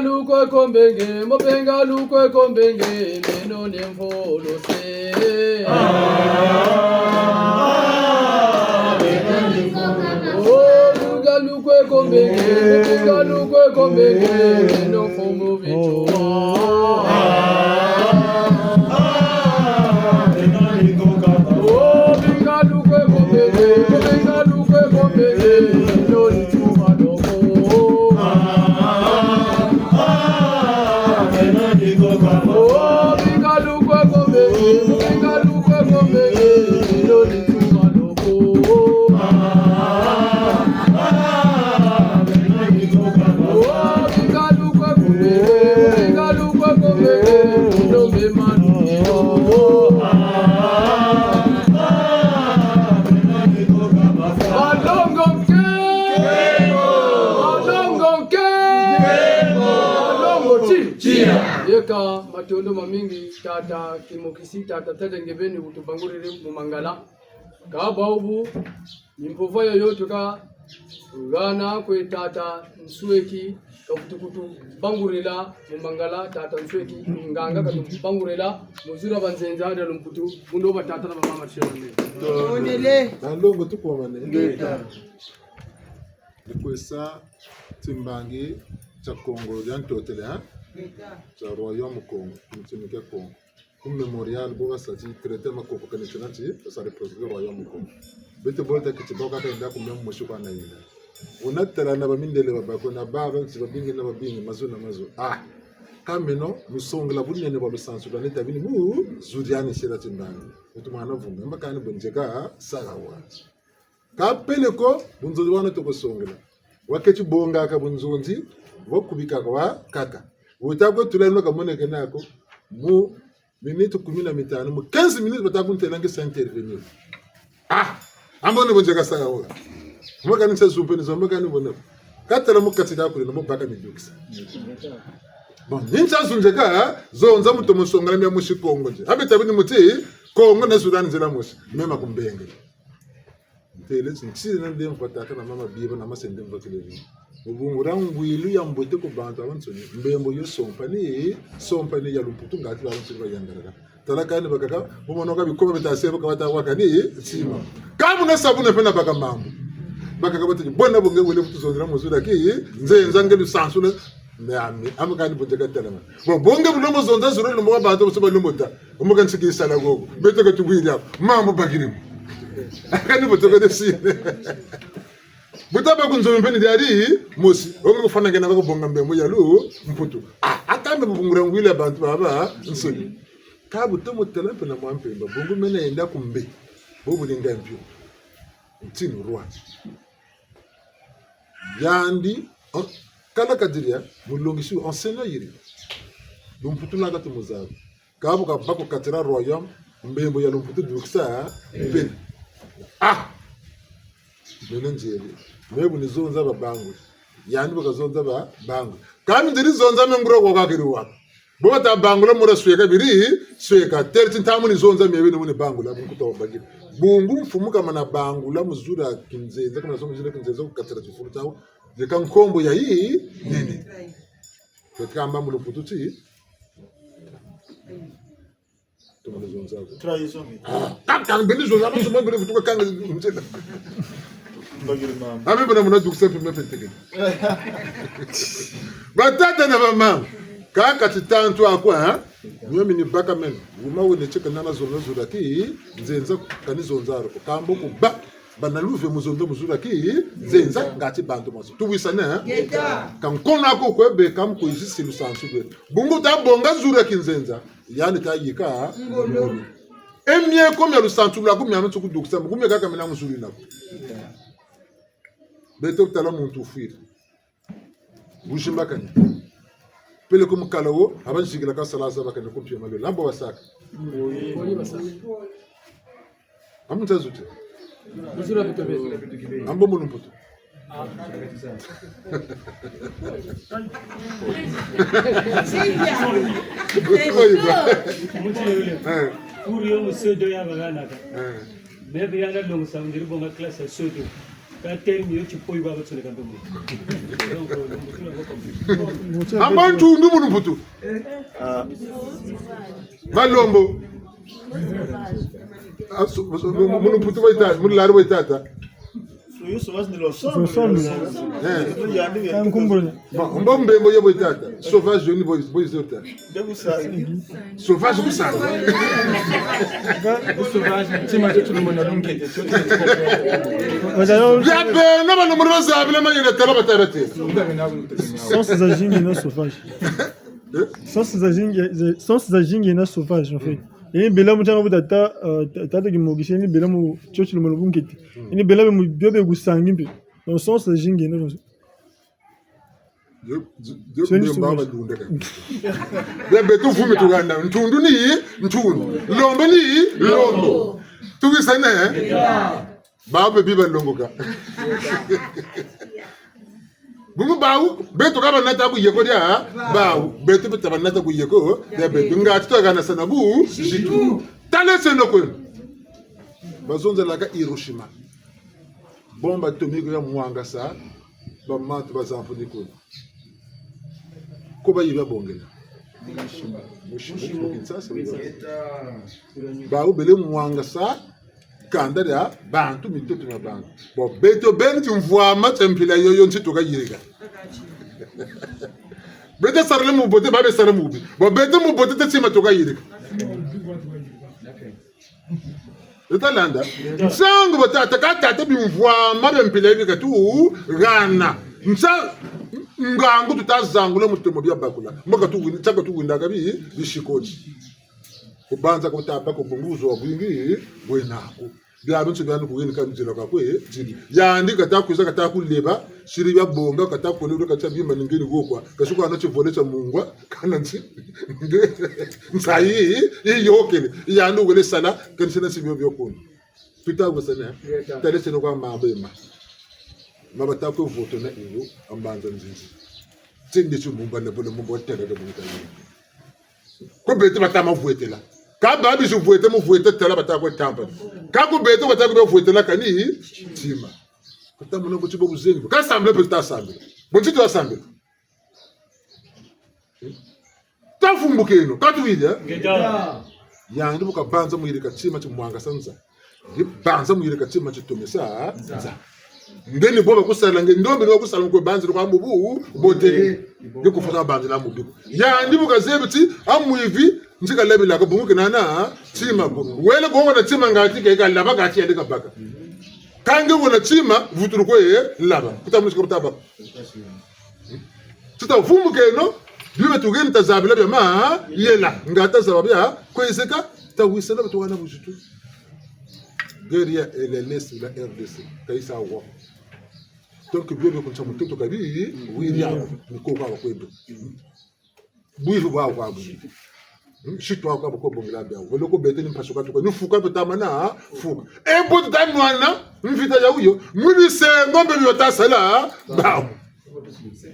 lukwe kombenge, mopenga lukwe kombenge, neno nemfolo se. Mopenga lukwe kombenge, mopenga lukwe kombenge, neno fomo vicho. Yeka matondo mamingi tata kimokisi tata ngebeni utubangurire mu mangala ka baubu nimpofa yoyote ka gana kwe tata nsueki ka kutukutu bangurila mu mangala tata nsueki nganga ka bangurila muzura banzenza da lumputu mundo batata na mama shirane onele ndongo tukomane ngeta kwesa timbangi cha Kongo yantotele ha cha royaume Congo mtumike Congo comme memorial bo basati traiter makoko kanechanati ça représente royaume Congo bete bolta kitiboka kaenda kumya mushuka na yina unatara na bamindele babako na baba sibabingi na babingi mazo na mazo kameno musongla bunene ba bisansu la neta bini bu zuriani sera timbani utumana vumba mbakani bonjeka sagawa kapeleko bunzozi wana to kusongla wakechi bonga ka bunzonzi wokubika kwa kaka utako tulano kamone kenako mu minute 15 mu 15 minutes batako ntelange sa intervenir ambone bonjeka sagawa mwaka nisa zumpeni zo mwaka nibona katala mukatida kule no mubaka midukisa bon ninja zunjeka zonza mutomo songala mya mushikongo je abeta bini muti Kongo na Sudan nzela mushi mema kumbenge tele nsiri na ndem fataka na mama biba na masende mbakelevi ubungura ngwilu ya mbote ko bantu abansoni mbembo yo sompani ya lumputu ngati babantu bayangara talaka ni bakaka umonoka bikoma bitaseba kabata wakani sima kamu na sabuna pena baka mambo bakaka batije bona bonge wele futuzondira muzura ki nzenza ngelu sansula nami amakani bonjeka telema bonge bulomo zonza zuro no mwa bantu soba lumota umuka nsikisa la gogo beteka tubwira mambo bakirimu akani botoka desine butaba kunzo mpeni diari mosi ongo kufana ngena bako bonga mbembo ya lu mputu atambe bungura ngwile abantu baba nsoni ka butomo telempe na mwampemba bongo mena enda kumbe bobu linga mpyo ntinu rwa yandi kala kadiria mulongisi enseignant yiri lumputu la gatu muzabu kabu ka bako katira royaume mbembo ya lumputu duksa pen menenjeli mebu ni zonza babangu yani bakazonza babangu kandi ndiri zonza menguro kwa kakiriwa bota bangu la mura sweka biri sweka terti tamu ni zonza mebe ni bangu la bukuto bagiri bungu mfumuka mana bangu la muzura kinzenza kama nasoma zile kinzenza kukatira chifuru chao zeka nkombo ya hii nini katika mambo lupututi tumalizonza trahison kaka mbili zonza baso mbili futuka kanga mtenda Ami bana muna dukse pime peteke. Batata na mama. Kaka titantu akwa Nyumi ni baka men. Wuma wene cheka nana zonza ki nzenza kanizonza roko. Kambo kuba banaluve muzondo muzura ki nzenza ngati bantu maso. Tuwisana kankona ako kwebe kam ko isisi lusansu gwe. Bungu ta bonga zura ki nzenza. Yani ta yika ngolo. Emye komya lusansu la kumya mtu kuduksa. Kumya kaka mena muzuri nako. Beto tala muntu fuir bushimba kani pele kum kalawo aban sigila ka salasa bakane kum piyama lambo wasaka amunta zute Busura bitobe ambo munumputu Pour yo musodo ya bagana ka. Maybe yana dongo samdiri bonga class sodo. Abantu ndumu mputu. Malombo. Munu mputu waitata, munu laro waitata. Mbombe mboye waitata. Sauvage ni boy zota. Sauvage kusanga. Sauvage, tima tu le monde donc. Yabe na bano muri bazabile manyine talaba tabate. Sans ces agings na sauvage. Sans ces agings na sauvage en fait. Ini bela mutanga butata tata kimogisha ni bela mu chochi le mulubungeti. Ini bela mu biobe gusangi mbi. Dans sans ces agings na. Yo mbaba dundeka. Bebe tu fume tuganda ntundu ni ntundu. Lombo ni lombo. Tugisana Babu biba longoka. Bumu bawu beto kaba nata ku yeko dia bawu beto beta nata ku yeko de beto ngati to kana sana bu shitu tale senoko bazonza laka Hiroshima bomba atomique ya mwanga sa ba matu bazamfu diko ko ba yiba bongela bawu bele mwanga sa kanda ya bantu mitoto na bantu bo beto benti mvua matempila yoyo ntito ka yirika beto sarle mu bote babe sarle mu bi bo beto mu bote te sima to ka yirika Italanda sangu botata katata bi mvua matempila yirika tu gana nsa ngangu tutazangula mutomo bya bakula mboka tu tsaka tu winda kabi bishikoti kubanza kutapa kubunguzo wa bwingi bwenako byabo nsibana kugeni kanjira kakwe jini yandi katakuza katakuleba shiri bya bonga katakuleba katabima ningeni gokwa kasuko anacho volecha mungwa kanansi nsayi iyokele yandi ugole sala kansina sibyo byokuni tutago sana talese no kwa mabema mabata ko voto na iyo ambanza nzinzi tsinde chumumba na bolo mumbo tele de mutali ko bete batama vuetela ka babi je vuete mo vuete tela batako tampa ka ko bete batako be vuetela kani tima kutamu no kuchibo kuzeni ka samble pe ta samble bonti to samble ta fumbukeno ka tuwija yandu buka banza mu yirika tima chumwanga sanza banza mu yirika tima chitomesa za ngeni boba kusala ngendombe no kusala ko banzi ko amubu bote ngiko funa banzi la mubu ya ndibuka zebiti amuivi njika lebila ko bungu nana tima bo wele bongo na tima ngati ke laba gati yende kabaka kange wona tima vuturu ko laba kutamushi ko taba tuta fumu keno bibe tugeni tazabila bya ma yela ngata zababya ko iseka tawisela bitwana bujitu guerrier LLS la RDC kaisa wa donc bibe ko chamu to kabi William ko kwa kwendo buivu ba kwa bu shitwa kwa ko bongela bya wele ko bete ni mpasuka to ni fuka betama na fuka e botu ta mwana mvita ya uyo mwibi se ngombe yota sala ba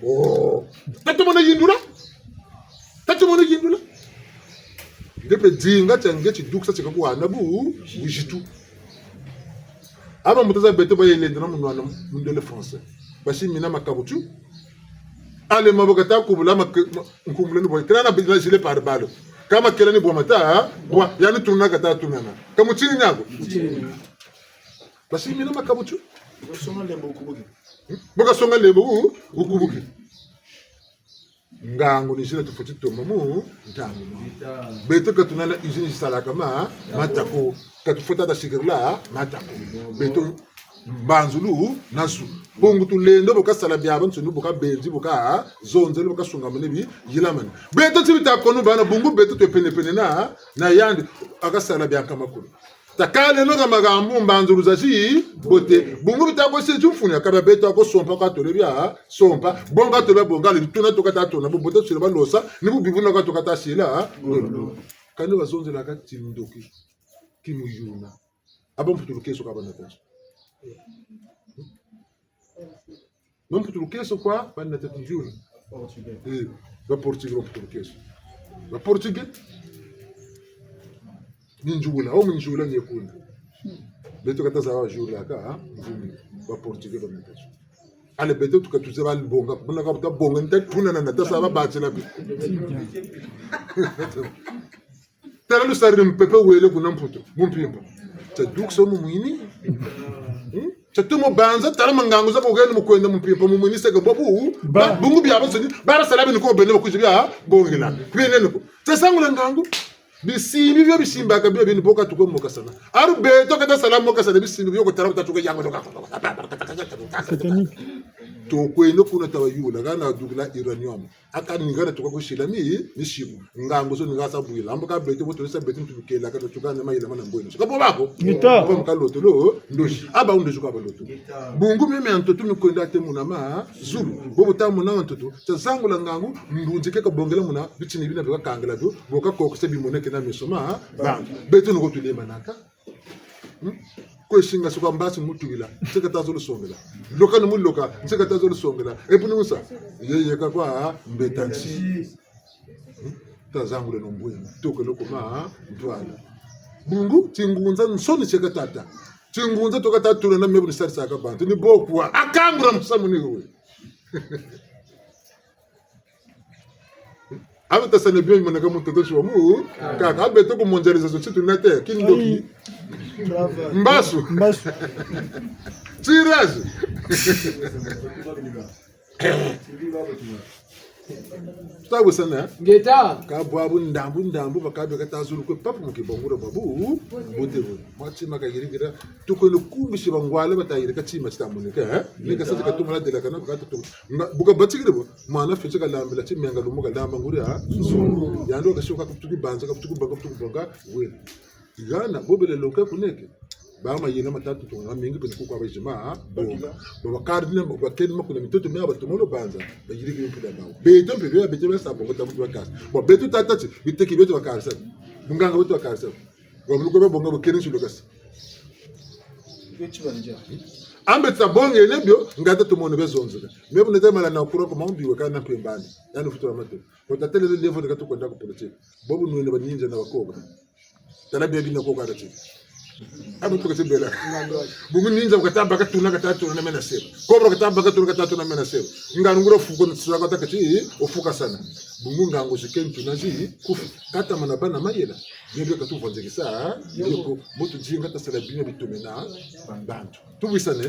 oh tatu mona yindula depe dinga change chiduksa chikakuwa nabu bujitu aba mutaza bete bayele ndana munwana mundele français bashi mina makabutu ale mabokata kubula nkumuleni boy kana bidla jile par balo kama kelani bo mata bo yani tunna kata tunana kama chini nyako bashi mina makabutu songa lembo ukubuki boka songa lembo ukubuki ngango ni jile tofoti tomamu ntamu bete katunala izini salaka ma matako katufota da shigirla matako beto banzulu nasu bongo tulendo boka sala byaba nsunu boka benzi boka zonzelo boka sunga manebi yilamana beto tibita kono bana bongo beto to pene na yandi aka sala byaka makulu takale no kamagambu mbanzulu zashi bote bongo bitako se tumfuni akaba beto ako sompa ka tolebya sompa bonga tola bonga le tuna to kata tona bo bote sila balosa ni bu bibuna ka to kata shila kanu bazonzela ka tindoki kimuyuna abam futuru keso ka bana tacho non futuru keso kwa bana tacho juna ba portugal futuru keso ba portugal ninjula o minjula nyekuna beto kata zawa jula ka mvumi ba portugais ba metacho ale beto tukatuze ba bonga buna ka buta bonga ntatuna na tasa ba bachela bi tala lu sari mpepe wele kuna mputo mumpimba taduk so mumwini chatumo banza tala mangango za bogeni mukwenda mumpimba mumwini sega babu bungu bya basoni bara salabe niko bene bakujibya bongela kwene niko tasangula ngango bisimbi byo bisimba ka byo bini boka tuko moka sana aru beto kata salamu moka sana bisimbi byo ko tara tatuko yango satanique to kwenda kuna tabayula kana dugla iranium akani ngana tuko kushila ni shibu ngango so ngasa buila amboka beto boto sa beto tubikela ka tukana mayila mana mbono so kapo bako ngita kwa mkaloto lo ndoshi aba unde kwa baloto bungu meme antoto mikwenda te munama zulu bobo tamu na antoto tsangu la ngangu mbunjike ka bongela muna bitini bina bika kangela byo boka kokose bimoneke na mesoma ba beto ngo tulema naka ko singa so kwambasi mutugila tseka tazolo songela loka no muloka tseka tazolo songela epunu musa yeye ka kwa mbetansi tazangu le nombwena toko lokoma ntwala bungu tingunza nsoni tseka tata tingunza toka tatula na mebu sarisa akabantu ni bokwa akangura musamuni we ave tasane bien manaka mutoto shwamu kaka abeto ko mondialisation chitu na terre kindoki mbasu tirage tabu sana ngeta ka babu ndambu bakabe katazulu ko papu mukibongura babu boteru machi makagirigira tuko no kumbishi bangwale batayire kachima chitamuneka nika sasa katumala de la kana bakatu buka batigire bo mana fiche kalambila chimenga lumuka lamba nguri ha yando kashoka kutuki banza kutuki banga we igana bobele loka kuneke bama yena matatu tunga mingi pene kwa bajima bo cardine bo bakeni makuna mitoto mea batumolo banza bagiri kimpuda bawo beto mpero ya beto besa bongo tabu bakasa bo beto tatati biteki beto bakasa munganga beto bakasa bo mluko bongo bokeni shulokasa ambe tsabonge lebyo ngata tumono bezonzeka mebe netemala na kuro ko mambiwe kana pembani yani futura mato bo tatele level ka tukonda ko politique bobu nune baninja na bakoba tala bebi na ko ka rati abo to ketebela bungu ninja ukataba katuna katatu na mena seba kobra kataba katuna katatu na mena seba ngangura fuko tsaka takati ofuka sana bungu ngango shikentu nazi kufu kata manabana mayela nebe katuva nzekisa yoko mutu jinga tasala bina bitumena bantu tubisane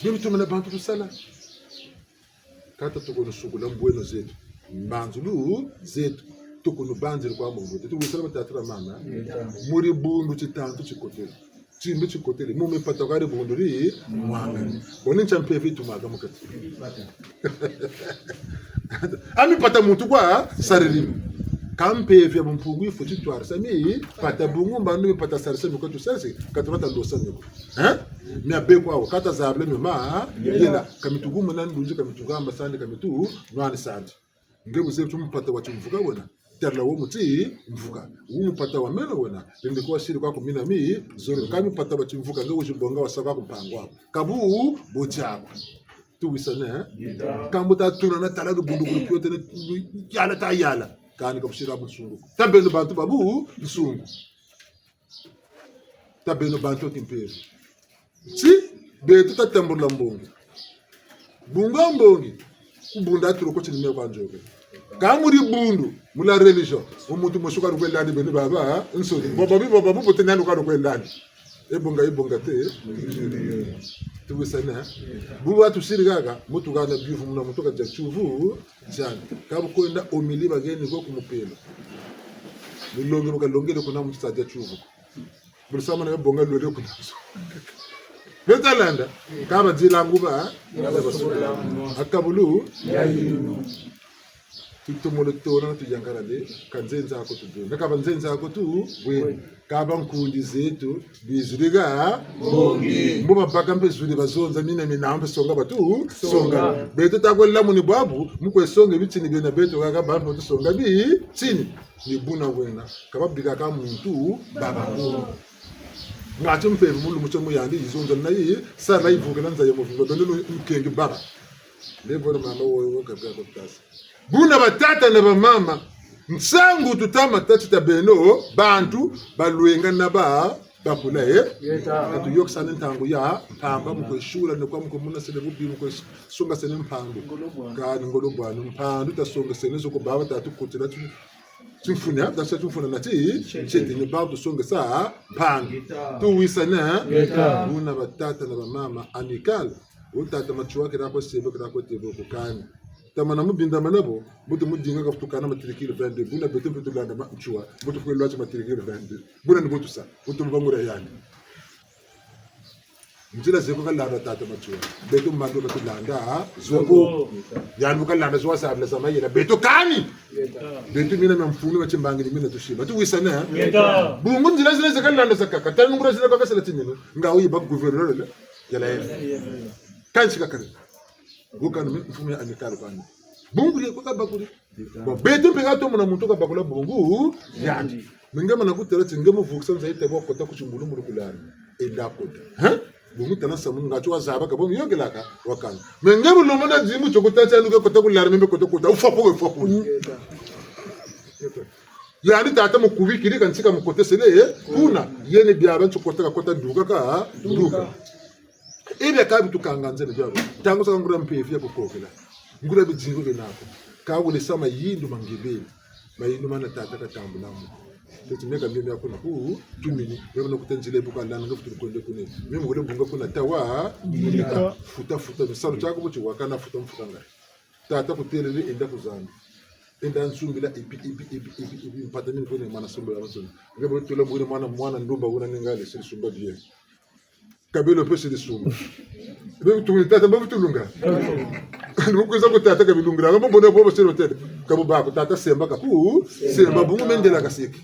bitumena bantu tusala kata tukono sugula mbweno zetu mbanzulu zetu tukono banzira kwa mungu tubisala batatra mama muri bundu chitantu chikotela chimbe chikotele mume patakare bondori mwanga boni champe vitu maga mukati ami pata muntu kwa sarilimu kampe vya mpungu ifo chitwara sami pata bungu mbanu pata sarisa mikoto sarisi katurata losa nyoko mi abeko awo kata zable mema yela kamitugumu nandunje kamitugamba sande kamitu nwani sande ngebu setu mpata wachimvuka wona terla wo muti mvuka wo pata wa meno wona lende kwa shiri kwa kumina mi zoro kami pata wachimvuka ngebu shibonga wasaka kupangwa kabu bochako tu wisana kambuta tuna na taladu bundu kyote yala ta yala kani kabushira busungu tabeno bantu babu busungu tabeno bantu timpero si betu tatambula mbongi bunga mbongi kubunda turoko chini kwa njoke kamuri bundu mula religion umuntu mushuka rukwelani bene baba nsori babu botenani kwa rukwelani ebonga te tubisana buwa tushirigaga mutu gana bifu muna mutoka ja chuvu jana kabu kwenda omili bageni go kumupelo bilonge bakalongele kuna mutu ja chuvu bulisama na bonga lole kuna betalanda kaba jilanguba akabulu tutumolo tona tujangarale kanzenza ako tudu nakaba nzenza ako tu we kaba nkundi zetu bizuriga bongi mbuba baka mbezuri bazonza mina ambe songa batu songa beto takwela muni babu mukwe songa bitini bena beto kaka bambo tu songa bi chini ni buna wena kaba biga ka muntu baba ko ngati mpembe mulu muchomo yandi izonza nayi sala ivukela nza yemo vuga bendo nkenge baba levo mama wo kabga ko tasa buna batata na bamama nsangu tutama tati tabeno bantu balwenga na ba bakula atu yok sanin tangu ya pamba mko shula ne kwa mko muna sele bubi mko songa sene mpandu ka ngolo bwana mpandu ta songa sene zo ko baba ta tu kutila tu tumfunya da sa tumfuna nati chete ne babu songa sa mpandu tu wisana una batata na mama amikal utata machuwa kira ko sebe kira ko tebo ko kan tamana mubinda manabo butu mudinga ka tukana matrikile 22 buna betu betu landa machuwa butu ko lwacha matrikile 22 buna ni butu sa butu mbangura yani mtila zeko ka landa tata machuwa betu mando betu landa zoko yani ka landa zwa sabla sama yela betu kani betu mina namfunu machimbangi mina tushiba tu wisana bungu ndila zile zeka landa zakaka tanu ngura zile ka sala tinyino ngawi ba gouverneur la yala kanchi kakare gukana mfume amikalo kwani bungu le kwa bakuri bo beto pega to mona muntu ka bakula bungu yandi mingema na kutela tingemo vukisa nzaite bo kota kuchimbulu muri kulana endakota ha bungu tana samu ngacho wazaba ka bo yogelaka wakana mingema no mona jimu chokota cha nuka kota kulana membe kota kota ufapo yani tata mukubi kiri kanchika mukote sele kuna yene biaba chokota ka kota duka ka duka ebe ka bitu kanganze ne jabo tango sa ngura mpefi ya kokokela ngura bijingo benako ka wole sama yindu mangibeli mayindu mana tata ka tambulamu tetimeka mimi yakuna ku tumini yebo nokutenjile buka lana ngofutu konde kune mimi ngole bunga kuna tawa futa misalo chako buchi wakana futa mfutanga tata kutelele enda kuzana enda nsumbila ipi mpatani kone mana sumba ya msoni ngebo tula bure mwana ndumba una ningale sili sumba die kabelo pese de sumba bebe tata bebe tulunga nukuza kutata kabilungira ngabo bona bobo sero tete kabo ba kutata semba kapu semba bungu mendela kasiki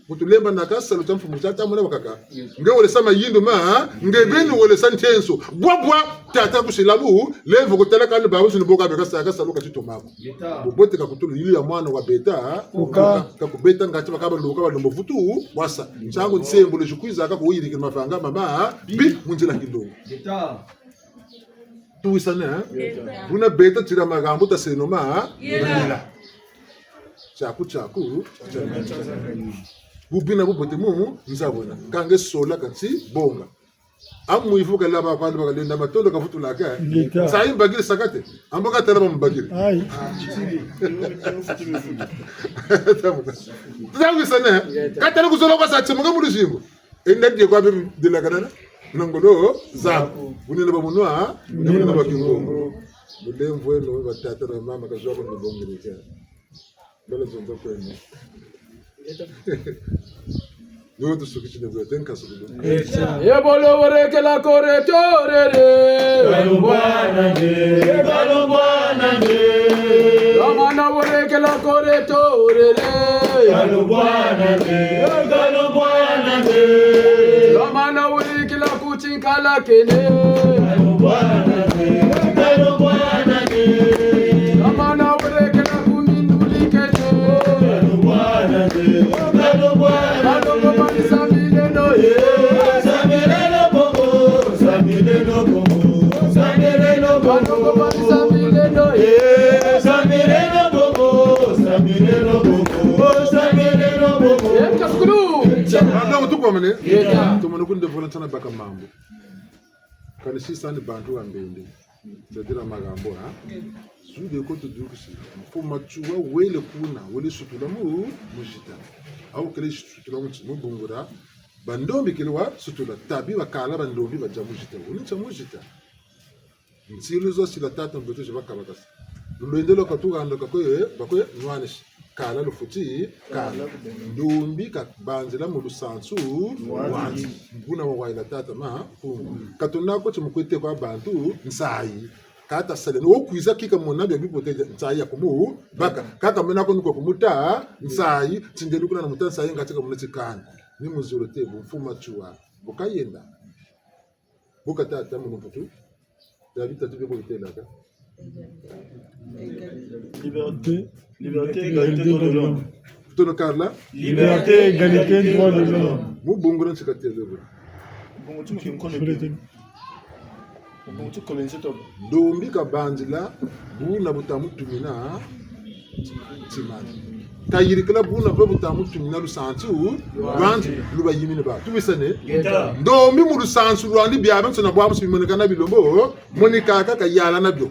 mutulemba nakasa lutamfu mutata mwana wakaka ngewole sama yindo ma ngebeni wole santenso bwabwa tata kusilabu levo kutala kandi babu siniboka bekasa kasa loka chitomako bobote kakutulu yili ya mwana wa beta kakubeta ngati bakaba luka balombo futu wasa chango tsembo le jukwiza akakuyiri kimafanga mama bi munjila kilongo tuisana buna beta tira magambo ta senoma yela chaku bubina bubote mumu nzabona kange sola kansi bonga amu ifuka laba kwandi bakalenda matondo kafutulaka sai bagiri sakate amboka tala mbagiri ai tuisana katala kuzola kwa satse munga mulishingo endadi kwa bibi dilakana nangolo zaku bunene bamunwa bunene bakingongo bulemvu eno batata na mama kazwa ko ngongirike bela zonzo kwenu yo to sukichi ne bwa tenka sukudo yebolo woreke la koretorere balubwana nge ramana woreke la koretorere balubwana nge ramana woreke la kuchinkala kene balubwana nge ramana woreke la kuminduli kene balubwana nge tumanukunde volantana baka mambo kana sisani bantu ambende zadira magambo ha sude ko to dukusi fo machuwa wele kuna wele sutula mu mujita au kele sutula mu bungura bandombi kelwa sutula tabi wakala bandombi bajamujita woni chamujita nsiluzo sila tata mbeto jabaka bakasa lulendelo katuganda kakoye bakoye nwanesh kala lufuti kala ndombi kabanzela mu lusansu wanzi nguna waila tata ma katonako chimukwete kwa bantu nsayi kata sale no kwiza kika monabe bipote nsayi yakumu baka kaka menako nuko kumuta nsayi tindelu kuna muta nsayi ngatika munetsikana ni muzuro tebu mfuma chuwa bukayenda bukatata mu mputu David tu peux écouter là. Liberté, égalité, droit de l'homme. Tout le cadre là. Liberté, égalité, droit de l'homme. Mon bon grand c'est quartier là. Bon tu me connais. Bon tu connais ce top. Dombi ka bandila bu na butamu tumina timani. ka yirikala buna babu tamu tumina lu santu rwandi luba yimini ba tubisane ndo mi mu lu santu rwandi biaben sona bwa musu mi kana bilombo moni kaka ka yala na byo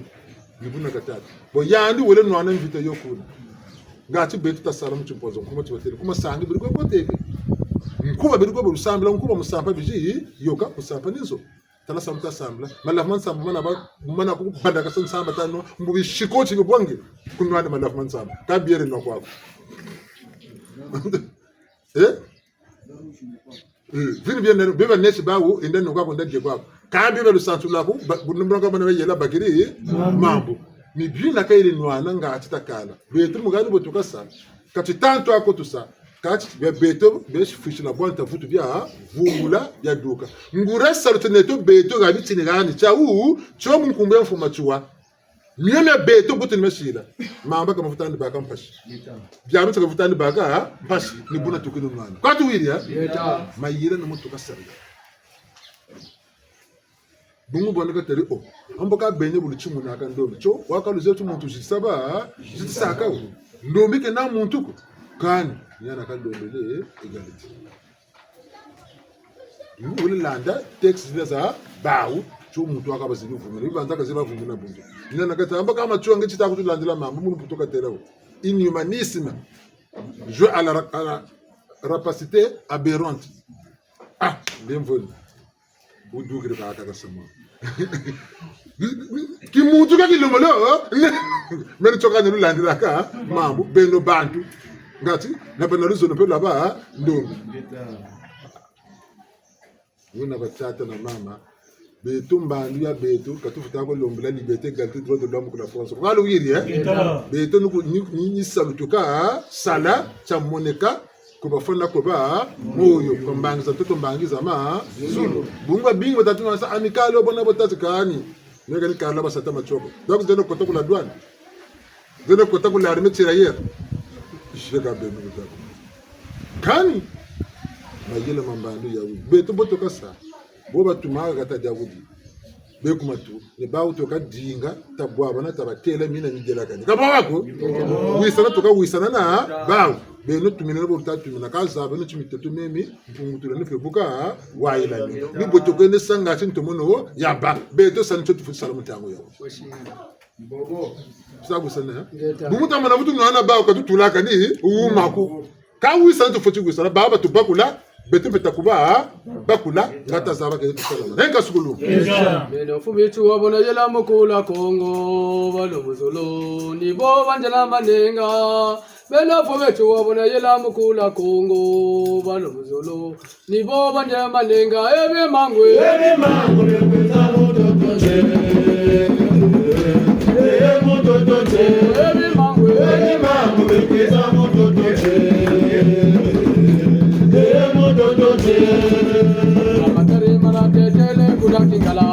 libuna katata bo yandi wole no anan vita yokuna ngati betu tasala mu chimpozo kuma tibatele kuma sangi biri ko teke nkuba biri ko bu sambla nkuba musampa biji yoka musampa nizo tala samta sambla malafman sambla mana ko bandaka san samba tano mbubi shikochi bibwange kunwa de malafman sambla ka biere no kwako vini bien beba nesi bawo inde no kwako ndje kwako ka bibe lu santu lako bunumba ko bana yela bakiri mambo mi bina kaire no ananga atitakala betu mugani botuka sa kati tanto akotusa kati beto besh fishila bonta futu bya vungula ya duka ngura saluteneto beto gabi tinigani cha cho munkumbe mfuma chuwa mieme beto butu nimeshila mamba kama futani baka mpashi bya mutaka futani baka mpashi ni buna tukino mwana kwati wiri ya mayira no mutuka sarga bungu boneka teri o amboka benye bulu chimu na kan ndombi cho wakaluze tu muntu shisaba jitsaka ndombi ke na muntu ko kani yana kan dombele egality wuli landa text za bawu cho muntu akabazili vumile ibanza kaziba vumile bungu nina kata amboka amachuwa ngechita kutulandila mambo munu putoka terawo inhumanisme jeu à la rapacité aberrante bienvenue udugire ba ata kasama ki muntu ka kilomolo meni choka nyulu landira ka mambo beno bantu ngati na bena ruzo pe laba ndombi wona batata na mama beto mbandu ya beto katufuta ko lombela liberté égalité droit de l'homme ko la France ko wiri beto ni salutuka sala cha moneka ko bafana ko ba moyo ko mbangiza toto mbangiza ma zulu bungwa bingo tatu na sa amikalo bona botatu kani nega ni kala basata machoko donc deno kota kula douane deno kota kula armée tirailleur shega benu botako kani mayele mambando ya wi beto botoka sa boba tumaga kata jagudi be kuma tu ne ba utoka dinga tabwa bana tabatela mina mijela kani kaba wako wisana toka wisana na bawo beno tumina bo tatu tumina kaza beno tumitetu memi mpungutura ne febuka waila ni botoka ne sanga tin tomono ya ba beto sancho tufu salamu tango ya bobo sabu sana bumuta mana butu na ba ka tutulaka ni umako ka wisana tufu wisana baba tubakula beto betakuba bakula ngata zaba ke tsala henga sukulu beno fubitu wabona yela mukula kongo balo muzolo ni bo banjala manenga beno fubitu wabona yela mukula kongo balo muzolo ni bo banjala manenga ebe mangwe bekweza mototoche mototoche ebe mangwe bekweza mototoche Amatari manate tele kudaki kala,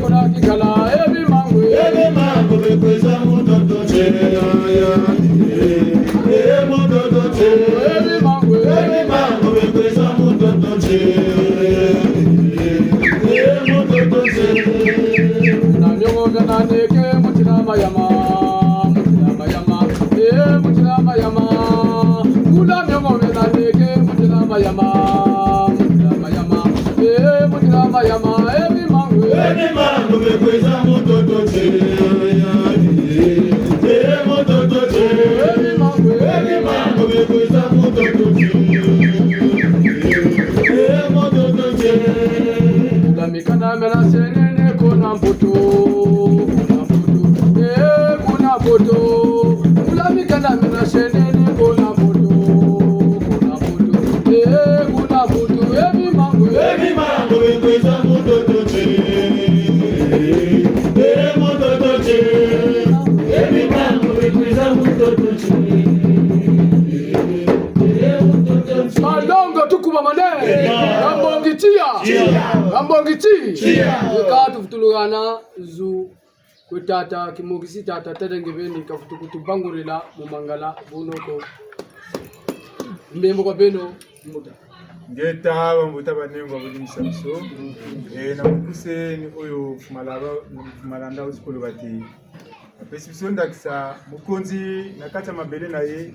kudaki kala, ebi mangu bekweza mototoche, mototoche, ebi mangu bekweza mototoche, mototoche. Na nyongo na neke mutina mayama, mutina mayama. Kula nyongo na neke mutina mayama, mutina mayama, ebi mangu bekweza mototoche, mototoche, ebi mangu bekweza mototoche, mototoche. Kula mikana mela senene kona mpoto, kuna mpoto, kula mikana mela senene kona mpoto. Ebi mangu bekweza mototoche, mototoche, ebi mangu bekweza mototoche, malongo tukuba mane, ambongitia, katu futulugana zu kutata kimogisi tata tadengeveni kafutukutu bangurila mumangala bunoko mbembo kwa beno muta ngeta bambuta banengo abudimisa biso na mukuse ni oyo fumalanda usikolo bati apesi biso ndakisa mokonzi na kati ya mabele na ye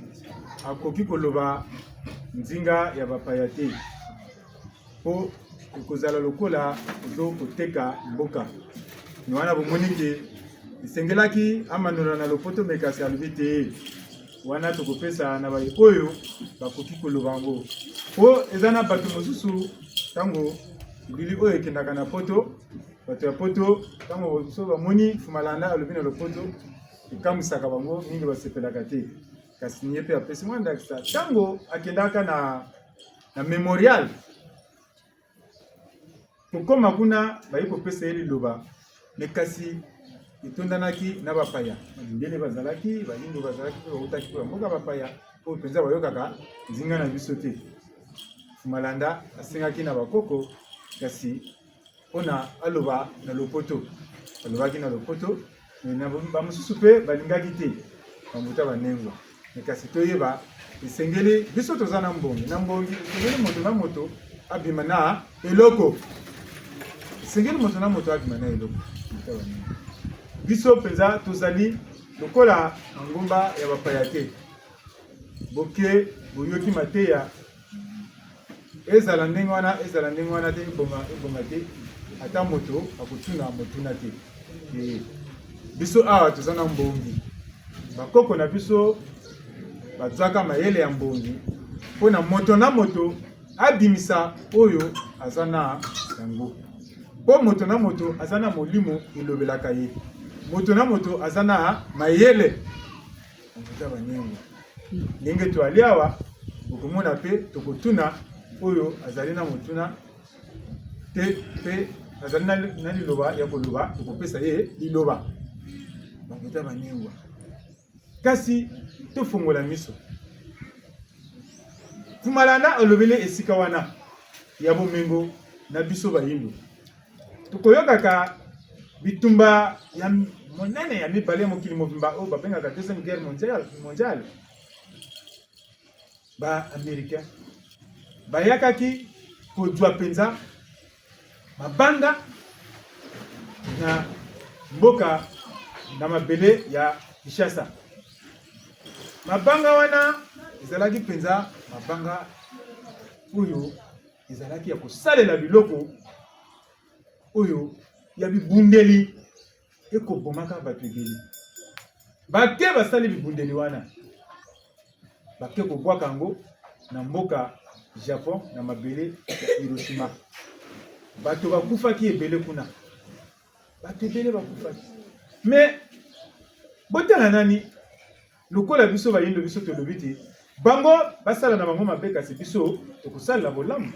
akoki koloba nzinga ya bapaya te po ekozala lokola ozo koteka mboka ni wana bomoni ke esengelaki amanola na lopoto mekasi alobi te wana tokopesa na baye oyo bakoki koloba yango po eza na bato mosusu ntango bili oyo ekendaka na poto bato ya poto ntango so bamoni Fumalanda alobi na lopoto ekamisaka bango mingi basepelaka te kasi nye mpe apesi mwa ndakisa ntango akendaka na memorial kokoma kuna bayi kopesa ye liloba me kasi etondanaki na bapaya bandele bazalaki bayindo bazalaki mpe bautaki mpe bamboka bapaya oyo mpenza bayokaka nzinga na biso te Fumalanda asengaki na bakoko kasi mpona aloba na lopoto alobaki na lopoto bamosusu mpe balingaki te bambuta banengwa me kasi toyeba esengeli biso toza na mbongi esengeli moto na moto abima na eloko esengeli moto na moto abima na eloko biso mpenza tozali lokola ngomba ya bapaya te boke boyoki mateya ezala ndenge wana te ebonga te ata moto akotuna motuna te biso awa toza na mbongi bakoko na biso bazwaka mayele ya mbongi mpona moto na moto abimisa oyo aza na yango po moto na moto aza na molimo elobelaka ye moto na moto aza na mayele aza banyengo ndenge toali awa okomona mpe tokotuna oyo azali na motuna te mpe azali na liloba ya koloba tokopesa ye liloba banguta banengwa kasi tofongola miso Fumalanda alobeli esika wana ya bomengo na biso bayindo tokoyokaka bitumba ya monene ya mibale mokili mobimba oyo babengaka deuxième guerre mondiale ba-américain bayakaki kozwa mpenza mabanga na mboka na mabele ya Kinshasa. Mabanga wana ezalaki mpenza mabanga oyo ezalaki ya kosalela biloko oyo ya bibundeli ekobomaka bato ebele. Bake basali bibundeli wana bake kobwaka yango na mboka Japon na mabele ya Hiroshima. Bato bakufaki ebele kuna. Bato ebele bakufaki. Mais botala nani lokola biso bayindo biso tolobi te bango basala na bango mabe kasi biso tokosala bolamu.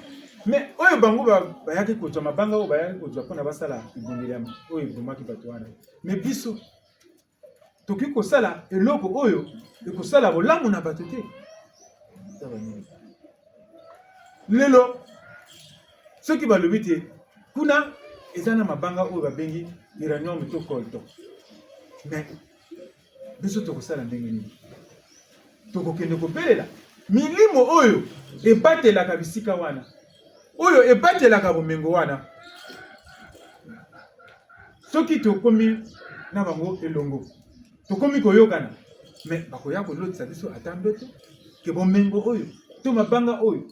Mais oyo bango bayaki kozwa mabanga oyo bayaki kozwa mpona basala ibundeli oyo ebomaki bato wana. Mais biso toki kosala eloko oyo ekosala bolamu na bato te. Lelo soki balobi te kuna eza na mabanga oyo babengi uranium to coltan. Mais biso tokosala ndenge nini? Tokokende kobelela milimo oyo ebatelaka bisika wana oyo ebatelaka bomengo wana. Soki tokomi na bango elongo tokomi koyokana mais bakoya kolotisa biso ata mbeto ke bomengo oyo to mabanga oyo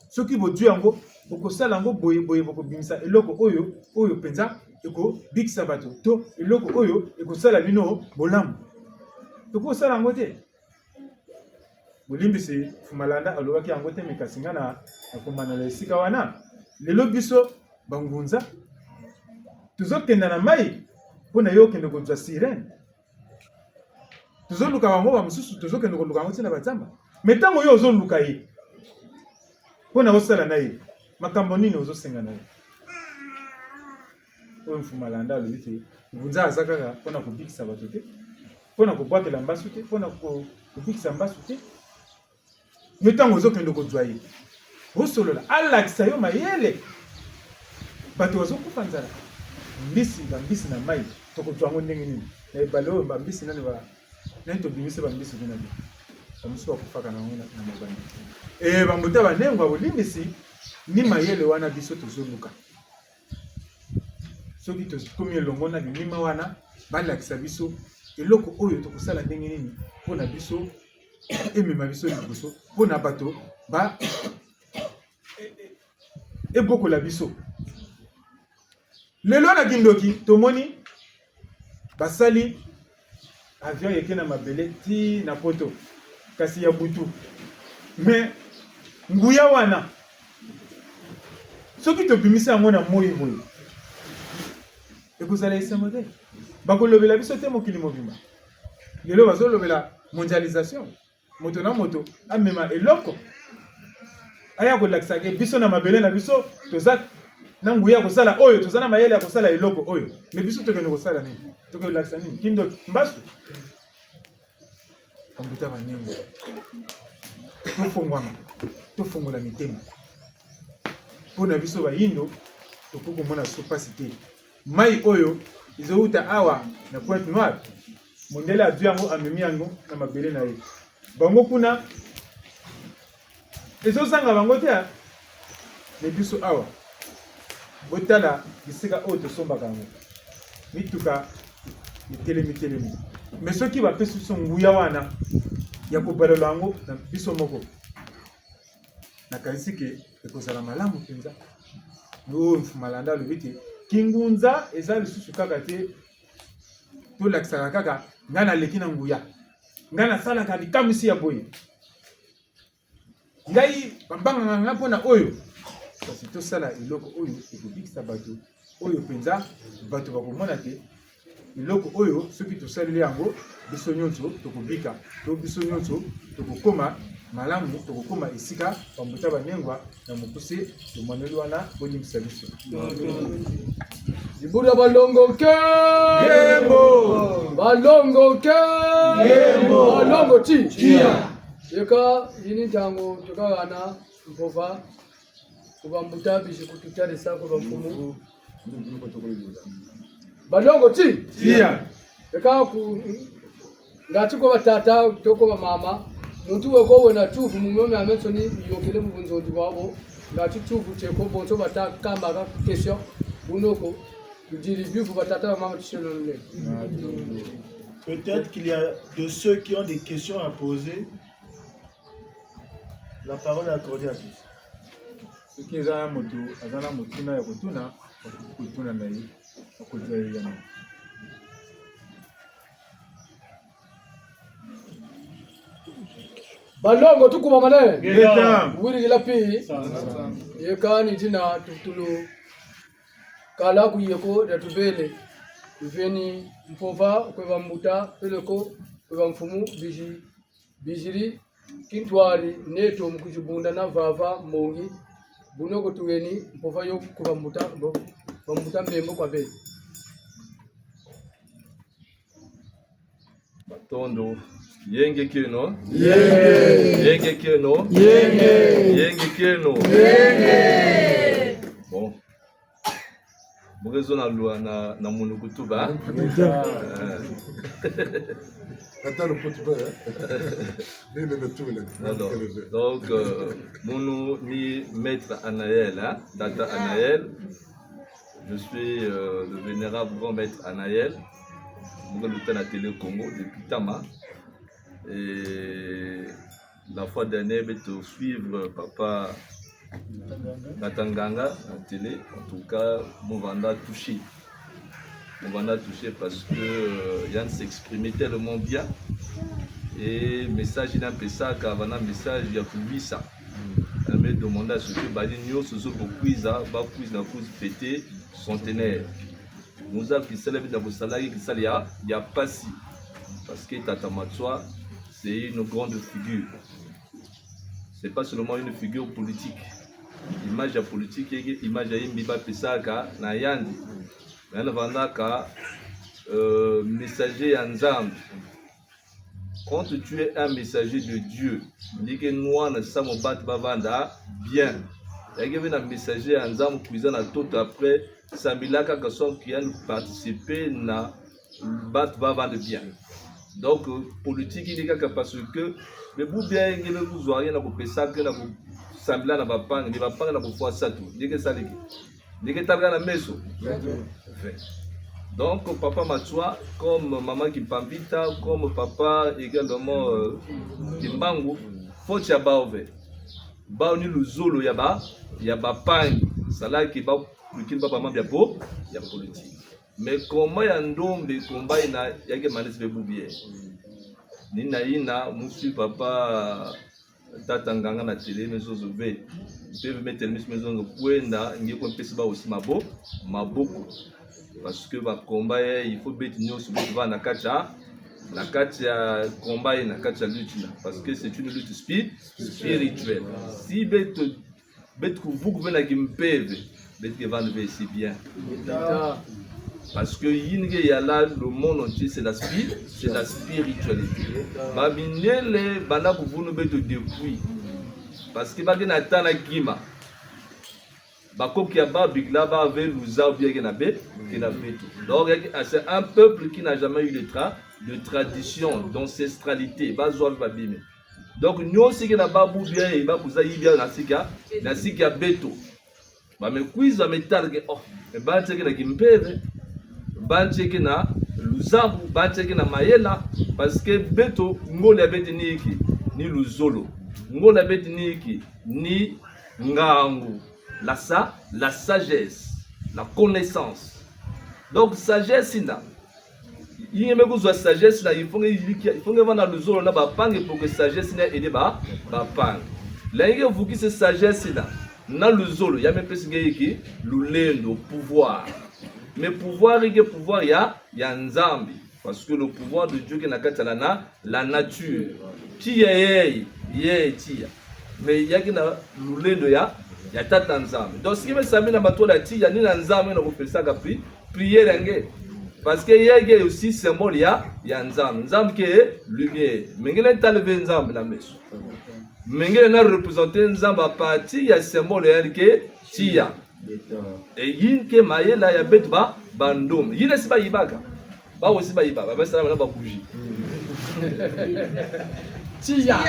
soki bodwi yango okosala yango boye bokobimisa eloko oyo penza ekobikisa bato to eloko oyo ekosala bino bolamu tokosala yango te. Bolimbisi Fumalanda alobaki yango te mikasi nga na komana na esika wana. Lelo biso bangunza tozokenda na mai mpona yo okende kozwa sirene tozoluka bango bamosusu tozokende koluka yango ntina bazamba. Me ntango yo ozoluka ye mpona osala na ye makambo nini ozosenga na ye? Oyo Fumalanda alobi te ngunza aza kaka mpona kobikisa bato te mpona kobwakela mbasu te mpona kobikisa mbasu te. Me ntango ozokende kozwa ye osolola alakisa yo mayele bato bazokufa nzala bambisi na mai tokozwa yango ndenge nini na ebale oyo bambisi nani nani tobimise bambisi kuna bi bamosusu bakufaka nango na mabandi bambuta banengwa bolimbisi ni mayele wana biso tozoluka. Soki tokomi elongo na binima wana balakisa biso eloko oyo tokosala ndenge nini mpona biso emema biso liboso mpona bato ba ebokola biso. Lelo na Kindoki tomoni basali avion yeke na mabele ti na poto kasi ya butu, mais nguya wana soki tobimisa yango na moi boye ekozala esengo te, bakolobela biso te mokili mobimba. Lelo bazolobela mondialisation, moto na moto amema eloko aya kolakisa ke biso na mabele na biso toza na nguya kosala oyo, toza na mayele ya kosala eloko oyo, mais biso tokende kosala nini? Tokolakisa nini? Kindoki mbasu ambuta banengo tofongwama tofongola mitema mpona biso bayindo tokokomona sopasi te. Mai oyo ezouta awa na Pointe Noire, mondele adu yango amemi yango na mabele na ye, bango kuna ezosanga bango te. Me biso awa botala bisika oyo tosombaka yango mituka mitelemi, mais soki bapesi biso nguya wana ya kobalola yango na biso moko nakanisi ke ekozala malamu mpenza. Oyo Mfumalanda alobi te kingunza eza lisusu kaka te tolakisaka kaka ngai naleki na nguya, ngai nasalaka likamwisi ya boye, ngai bambangaka ngai mpona oyo. Kasi tosala eloko oyo ekobikisa bato oyo mpenza bato bakomona te eloko oyo soki tosaleli yango biso nyonso tokobika, to biso nyonso tokokoma malamu, tokokoma esika bambuta banengwa na mokuse tomoneli wana bonyimisa biso. Libura balongo ke balongo ke balongo ti yeka yini tango tokagana mpova kubambuta bishi kututare sako bamfumu balongo ti yeka ku ngati ko batata toko ba mama muntu weko wena tufu mumome ametsoni yokele mubunzondi bwabo ngati tufu cheko bonto bataka kamba ka question bunoko Peut-être qu'il y a de ceux qui ont des questions à poser. La parole est accordée à tous. Ce qui est à moto, azana motuna ya kotuna, kotuna na yi, akoza yana. Balongo tukuma mane. Geta. Wiri gilapi. Yekani jina tutulu. Kala kuyeko datubele uveni mpova kweba mbuta peleko kweba mfumu bijiri kintwari neto mukujibunda na vava mongi bunoko tuweni mpova yo kweba mbuta mbembo kwa be Batondo yenge keno yenge keno yenge keno bon Borezo na loi na monokutuba. Donc mon ni maître Anaël, Tata Anaël. Je suis le vénérable grand maître Anaël. Je suis à la télé Congo depuis Tama. Et la fois dernière, je vais suivre papa Natanganga à télé. En tout cas, Mouvanda touché. Mouvanda touché parce que Yann s'exprimait tellement bien. Et message il a fait ça car un message il a publié ça. Elle m'a demandé à ce que Baligno se soit quiz na cause fêté centenaire. Nous avons qui célèbre dans vos salariés qui s'allia, il n'y a pas si. Parce que Tata Matswa, c'est une grande figure. Ce n'est pas seulement une figure politique. Image politique, image Mbiba Pesaka, Nayandi. Mais messager ensemble. Quand tu es un messager de Dieu, dit que nous on sommes bavanda bien. Il y a un messager ensemble cuisine à tout après. Samilaka Kasson qui a participé na bat bavanda bien. Donc politique il est parce que le bout bien il ne vous rien à Pesaka na Samila na bapang, ni bapang na fois ça tout. Dit que ça dit que t'as la maison. Donc, papa Matsua, comme maman Kimpambita, comme papa également Kimbangu, faut que tu aies baoni luzolo yaba pangi sala ki ba kukini ba mama bia po ya politique. Mais comment ya ndombe komba ina yake manesi be bubie. Nina ina musu papa tata nganga na télé mezo zove. Peuvent mettre le maison de Puenda, il y a un peu aussi maboko. Parce que le combat, il faut que nous soyons na kacha combat et na kacha lutte. Parce que c'est une lutte spirituelle. Si vous pouvez la gimpeve, vous va lever si bien. Parce que y a là le monde entier, c'est la spiritualité. Babinele, bana vous nous mettez depuis. Parce que bagé na tana kima bakoki ya ba bigla ba avec luza bien que na be donc c'est un peuple qui n'a jamais eu de tradition d'ancestralité bazo ba bime donc nous aussi que na babu bien et ba kuza yibia na sika beto ba me quiz ba metarge oh e ba teke na kimpeve ba teke na luzabu ba teke na mayela parce que beto ngole beti ni luzolo ngona beti ni ngangu la sagesse, la connaissance. Donc sagesse ina yime kuzwa sagesse na il faut que vana luzolo na ba pange pour que sagesse na ede ba pange la yike vuki se sagesse na luzolo ya me pesi ngeki lulendo pouvoir mais pouvoir ya nzambi parce que le pouvoir de Dieu qui na katala la nature qui est tia mais yaki na lulendo ya tata nzambe donc ce qui me sami na batola tia ni na nzambe na kopesa ka prière nge parce que yaki aussi symbole ya nzambe qui est lumière mengene talve nzambe na meso mengene na représenter nzambe à partir ya symbole ya ke tia et yin ke mayela ya betba bandom yin si ba yibaka ba aussi ba yibaka ba sala na ba bougie Tia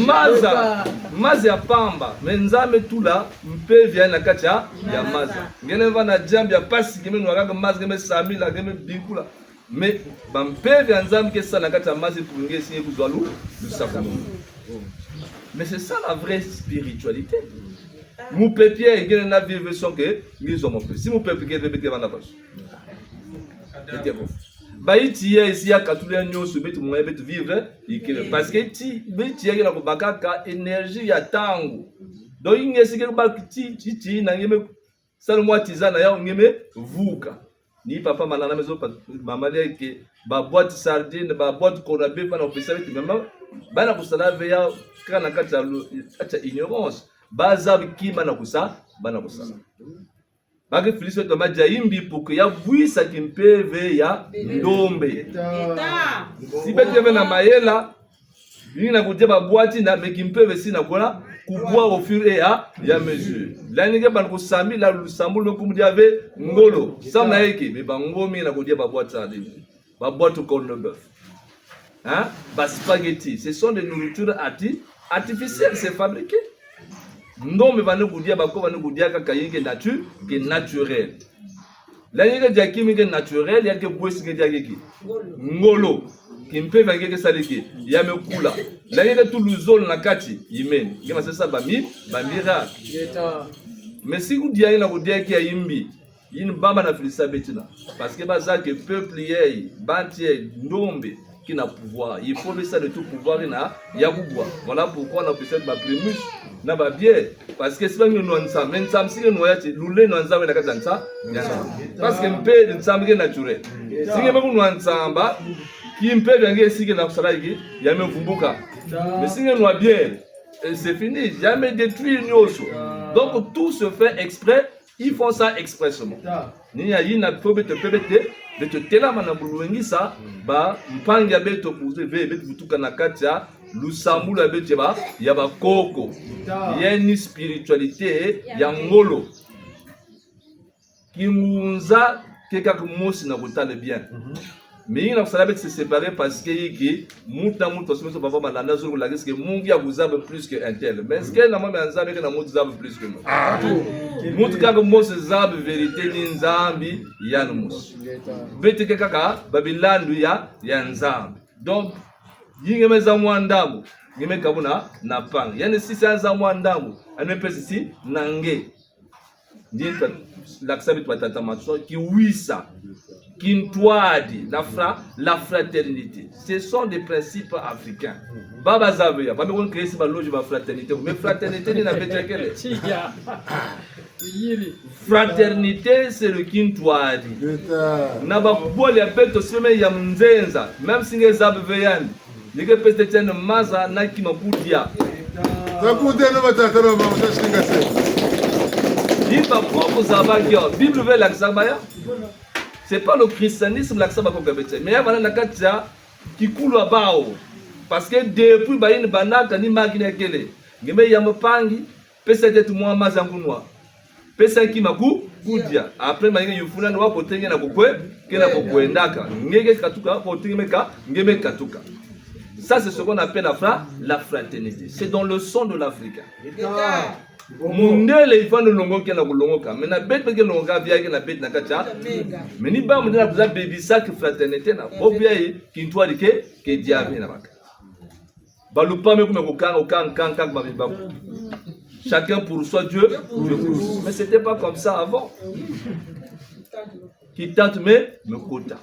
maza ya pamba menzame tula mpe via na kacha ya maza ngene vana jambi ya pasi ngeme nwaka maza ngeme samila ngeme bikula mais ba mpe via nzambe ke sana kacha maza pour ngesi kuzwalu lusakono mais c'est ça la vraie spiritualité mon pépier ngene na vivre son que mizo mon peu si mon peuple ke rebeke vana pas baiti ya isi ya katulia nyonso betu mwa betu vivre ikele parce que ti beti ya na kubakaka énergie ya tango donc ingesi ke ba ti na ngeme salmo atizana ya ngeme vuka ni papa malana mezo mama leke ba boîte sardine ba boîte korabe pa na opesa betu mama bana kusalave ya kana kata ignorance baza kima na kusa bana kusala Bagi Filiso to maja imbi pour que ya vuisa kimpeve ya ndombe. Si bete na mayela, na kudia ba boîte na me kimpeve si na kola kubwa au fur et à mesure. La nige ban ko sami la lusambu no kumdia ave ngolo. Sam na yeke me ba ngomi na kudia ba boîte ça ba boîte au corne bœuf. Hein? Ba spaghetti, ce sont des nourritures artificielles, c'est fabriqué. Non mais vanu kudia bako vanu kudia kaka yenge naturel la yenge dia kimi naturel yake boisi ke dia yeki ngolo kimpe vange ke saliki ya mekula la yenge tout luzol na kati yimeni kema sasa bamira mais si kudia ina kudia ki yimbi yin baba na filisa betina parce que baza que peuple yei bantie ndombe qui n'a pouvoir il faut laisser de tout pouvoir na yabubwa voilà pourquoi on a peut-être ba primus na ba bien parce que si ba nous nsa même ça si nous yati lule no nza wena kazansa parce que mpe nsambe ke naturel si ke ba nous nsamba qui mpe bien si ke na kusala iki ya mvumbuka mais si ke nous bien c'est fini jamais détruire nyoso donc tout se fait exprès ils font ça expressément ni ya yina faut te pebete de te telama na buluengisa ba mpangi ya beto kuze ve beto butuka na kati ya lusambu la beto ya ba koko ya ni spiritualité ya ngolo kimunza keka kumosi na kutale bien mais il a se séparer parce que muta se papa malanda sur la que mungi a vous plus que un tel. Mais est-ce que la maman nzambe na mutu zabe plus que moi? Mutu ka ko mose zabe vérité ni nzambi ya numus. Bete ke kaka babilandu ya nzambe. Donc yinge meza mwandambu ngime kabuna na pang. Yani sisi anza mwandambu ane pesi si nange. Ndiye l'accès patata matso qui wisa Kintwadi, la fraternité. Ce sont des principes africains. Baba Zaveya, pas besoin de créer ma loge ma fraternité. Mais fraternité, n'est pas quelle. Fraternité, c'est le Kintwadi. Naba boli appelle aussi mais yamzenza. Même si les Zaveya, les gars peuvent être un maza na qui m'a poutia. Il va propre Zabagia. Bible veut la Zabaya. C'est pas le christianisme là que ça va compléter. Mais il y a un cas qui coule à bas. Parce que depuis bah une banane ni magine kele. Ngeme ya mpangi pesa tetu mwa mazangunwa. Pesa ki maku kudia. Après magine yufuna no kotenga na kokwe kena kokwendaka. Ngeke katuka kotenga meka ngeme katuka. Ça c'est ce qu'on appelle la fraternité. C'est dans le sang de l'Africain. Mundele ifano longo kena kulongoka mena bet peke longoka via kena bet na kacha meni ba mundela kuza baby sac fraternité na obia kintwa dike ke diable na baka balupa me kuma kokanga ba chacun pour soi Dieu mais c'était pas comme ça avant qui tente me kota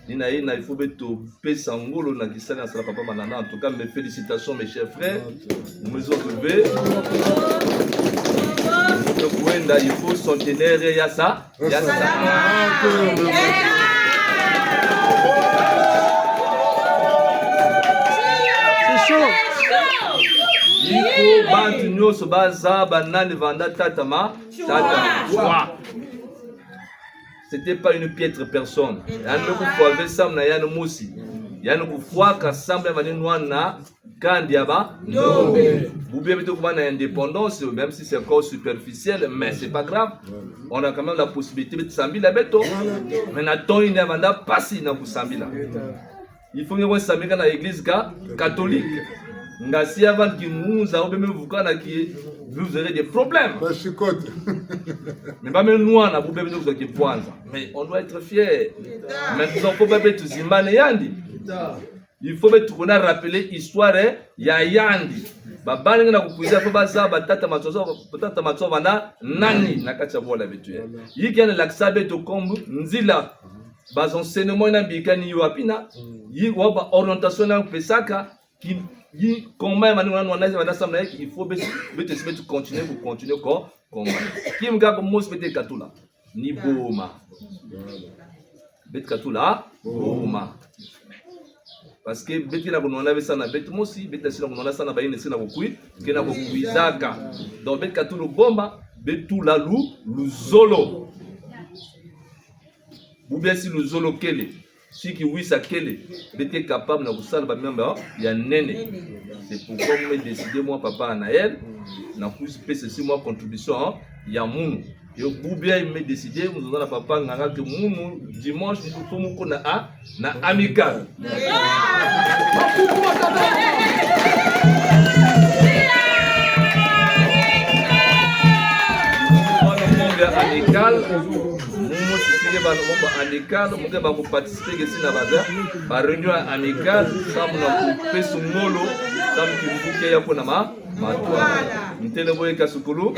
Nina il faut beto pesa ngolo na kisana sala papa manana. En tout cas mes félicitations mes chers frères. Nous nous levé. Il faut centenaire ya ça. C'est chaud. Il faut battre nous se baza banane vanda tatama tata. C'était pas une piètre personne. Yanno kufuave sam na yanno musi. Yanno kufuaka sam ya maneno na kandi aba. Non. Vous bien plutôt comme une indépendance, même si c'est encore superficiel, mais c'est pas grave. On a quand même la possibilité de s'ambila beto. Mais na ton il y a vanda passer na kusambila. Il faut que vous s'ambila dans l'église catholique. Ngasi avant qui nous a même vous kana qui vous aurez des problèmes. Mais pas même nous on a vous besoin de points. Mais on doit être fier. Maintenant faut pas être zimane yandi. Il faut mettre qu'on a rappelé histoire ya yandi. Babali na kukuiza faut baza batata matsozo bana nani na kacha bola betu. Yiki na laksabe to kombu nzila. Bas enseignement na bikani yo apina. Yi wa orientation na pesaka qui comment il faut continuer pour continuer comme qui me garde mos bete katula ni boma bete katula boma parce que bete na bonona avait ça na bete mosi bete sina bonona ça na baine sina kokui ke na kokuizaka donc bete katula bomba bete tout la luzolo ou bien si luzolo kele si qui oui ça qu'elle était capable de vous ba membre il y a nene c'est pourquoi moi décidé moi papa Anaël na plus ceci moi contribution il y a munu et ou bien il m'a décidé nous on a papa nganga que munu dimanche nous faut mu kona na amical amical amical, on va participer ici dans la réunion amicale, ça on fait son molo, ça on fait qu'il y a pour nama, matwa. Nous tenons boyer kasukulu.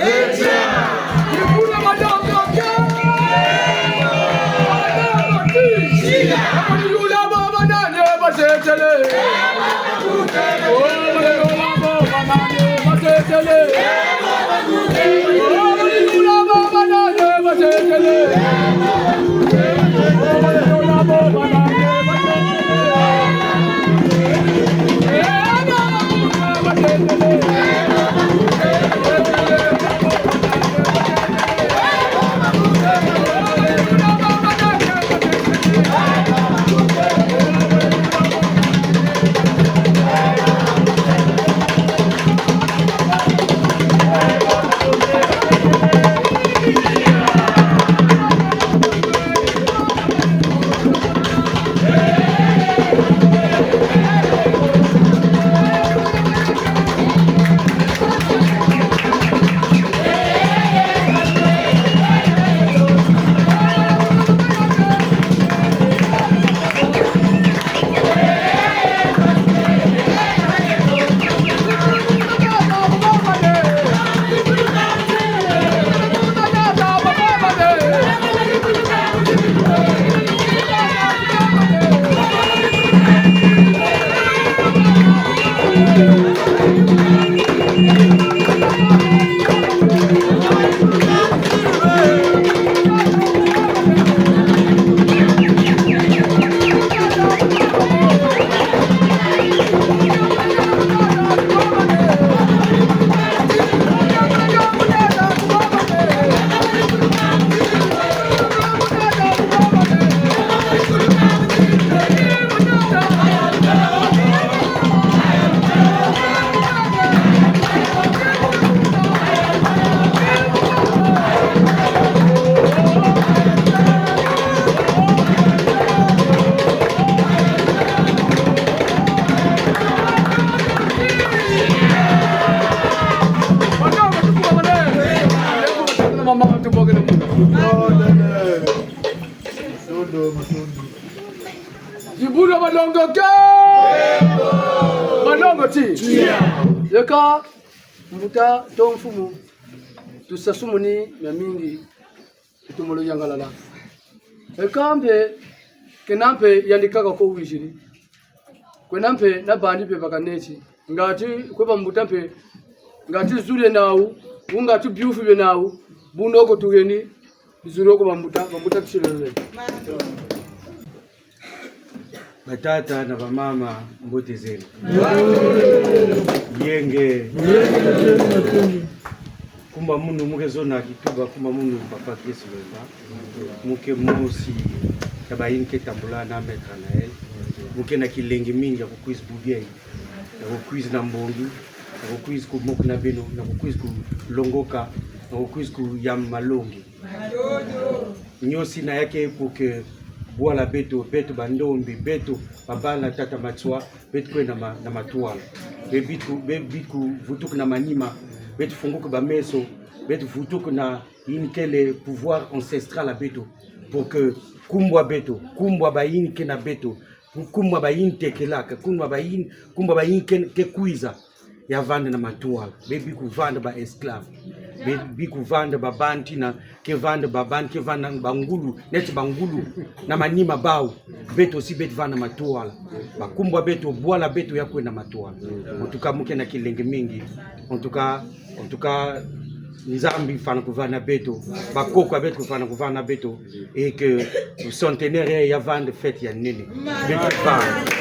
badongo ke badongo ti yeka mbuta to mfumu tusasumuni ya mingi tumolo yangalala ekambe kenampe yandikaga ko wishiri kwenampe nabandi pe bakanechi ngati kweba mbuta mpe ngati zule nawu ungati byufu be nawu bunoko tugeni bizuroko bambuta kishilele batata na bamama mbote zenu yenge kumba mundu muke zona kituba kumba mundu papa Kristo muke musi tabayin ke tambula na metra na el muke na kilengi mingi ya kuquiz bubiei na kuquiz na mbongi na kuquiz ku mok na beno na kuquiz ku longoka na kuquiz ku yam malongi nyosi na yake puke bwala beto bandombi beto babala tata matswa beto kwena na matuala bebiku vutuku na manima beto funguku ba meso beto vutuku na inkele pouvoir ancestral a beto pour que kumbwa beto kumbwa ba inke na beto kumbwa ba intekelaka kumbwa ba inke ke kuiza ya vanda na matuala bebi ku vanda ba esclave bebi ku vanda ba bantina ke vanda ba ban ke vanda bangulu net bangulu na manima bao beto si beto vanda matuala bakumbwa beto bwala beto ya kwenda matuala ontuka muke na kilenge mingi ontuka nzambi fana kuvana beto bakoko beto kuvana kuvana beto et que centenaire ya vanda fête ya nene beto vanda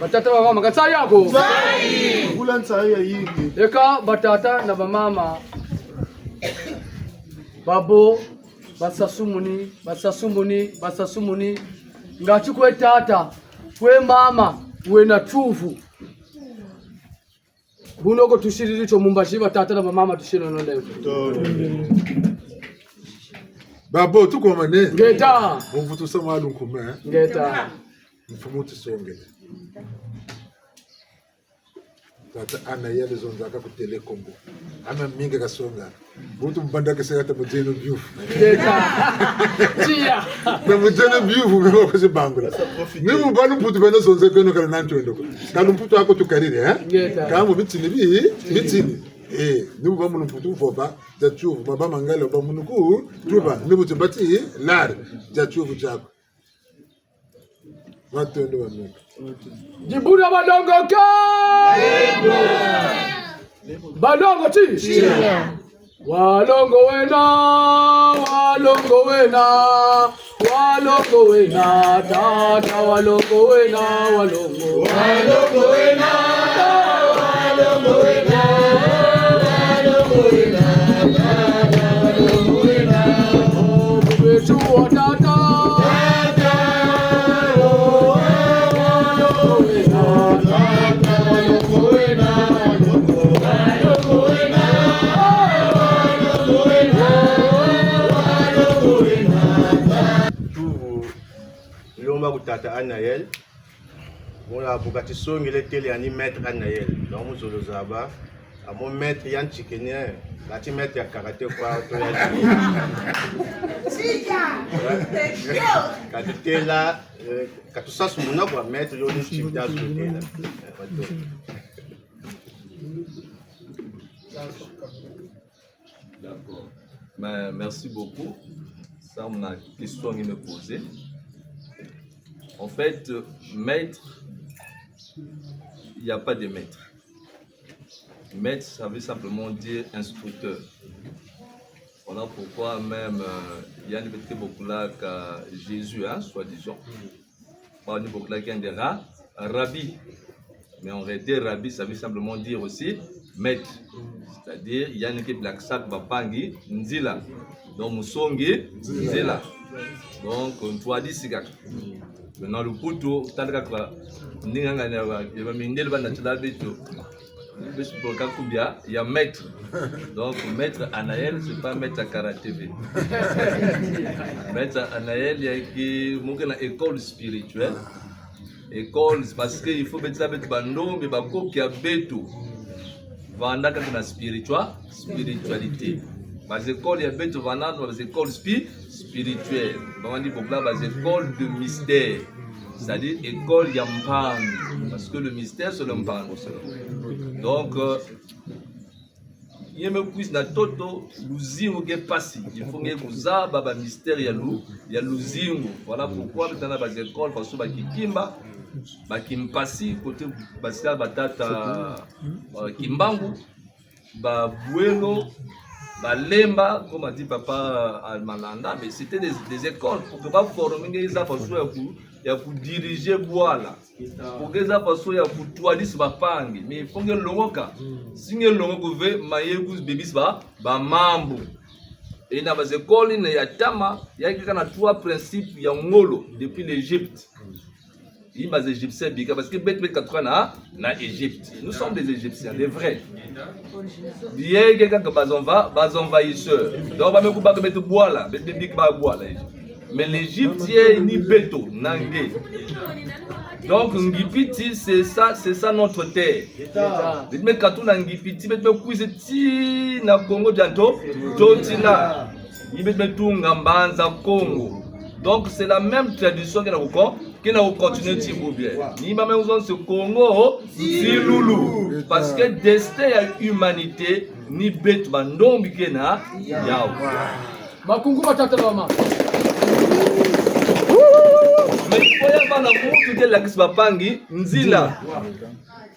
batata wa mama katsai yako kula ntsai ya yingi eka batata na bamama babo basasumuni ngachi kwe tata kwe mama we na tufu bunoko tushiriri cho mumbashi batata na bamama tushino no leo babo tuko mane ngeta mvutu sama alunkume ngeta mfumu tusongele tata ana yele zonzaka ku telekombo ama minga kasonga butu mbanda kesata mujeno biufu ngeta tia na mujeno biufu bego kose bangula ni mubanu putu bena zonze kono kala nantwendo kalu putu ako tukarire kama bitini bitini ni mubamu putu foba ja chuvu baba mangalo ba munuku tuba ni butu bati lar ja chuvu chako watendo banu Jibuna badongo ke badongo ti Walongo wena, walongo wena, walongo wena, tata walongo wena, walongo wena, walongo wena, walongo wena, walongo wena, tata walongo wena, oh bubetu wa tata, tata, oh walongo wena, tata walongo wena, walongo wena. Lomba kutata Anaël. Voilà, pour que tu sois le télé ani maître Anaël. Donc nous allons zaba. À mon maître Yann Chikenien. Là tu maître ya karaté quoi. Quand tu es là, quand tu sens mon nom quoi maître, yo ni chip dans le télé. D'accord. Mais merci beaucoup. Ça, on a une question à me poser. En fait, maître, il n'y a pas de maître. Maître, ça veut simplement dire instructeur. Voilà pourquoi même il y a une petite beaucoup là que Jésus, hein, soi-disant. Pas une beaucoup là qui est rabbi. Mais en réalité, rabbi, ça veut simplement dire aussi maître. C'est-à-dire, il y a une équipe de sac Bapangi, Nzila. Donc, Moussongi, Nzila. Donc, on doit dire c'est maintenant, le poteau, tant que il y a maître. Donc, maître Anaël, ce n'est pas maître à karaté. Maître Anaël, il y a une école spirituelle. École, parce qu'il faut mettre ça avec Bando, mais Bako qui a béto. Vanda quand on a spiritualité. Les écoles, il y a béto Vanda, les écoles spirituelles. On dit pour là, les écoles de mystère. C'est-à-dire école Yampan. Parce que le mystère, c'est le Mpan. Donc, il y a un quiz na toto, l'uzingo qui est passé. Il faut que vous ayez un mystère, il y a l'uzingo. Voilà pourquoi maintenant les écoles, parce que Kimba, Kimpasi, côté Pascal Batata, Kimbangu, Buelo, Lemba, comme a dit papa Almalanda, mais c'était des écoles pour que pas former les gens parce qu'il y a pour diriger voilà, pour que les gens parce qu'il y a pour toilis bapangi, mais il faut que l'ongoka, si le longo veut maïegus bébis ba mambo. Et dans les écoles il y a tama, il y a trois principes il y a ngolo depuis l'Égypte. Il y a des Égyptiens parce que bête na Égypte. Nous sommes des Égyptiens, des vrais. Il y a quelqu'un qui est envahisseur. Donc on va me mettre bois là, mais l'Égypte est ni béto, nangé. Donc Ngipiti c'est ça notre terre. Mais quand on a Ngipiti, mais kuizeti na Congo janto, totina. Il met tout ngambanza Congo. Donc c'est la même tradition qui n'a continué de bien. Ni même ce Congo, si loulou. Parce que destin à l'humanité, ni bête bandom bikena, yao. Makungu matata mama. Mais il faut y avoir la moute de la Kisbapangi, Nzila.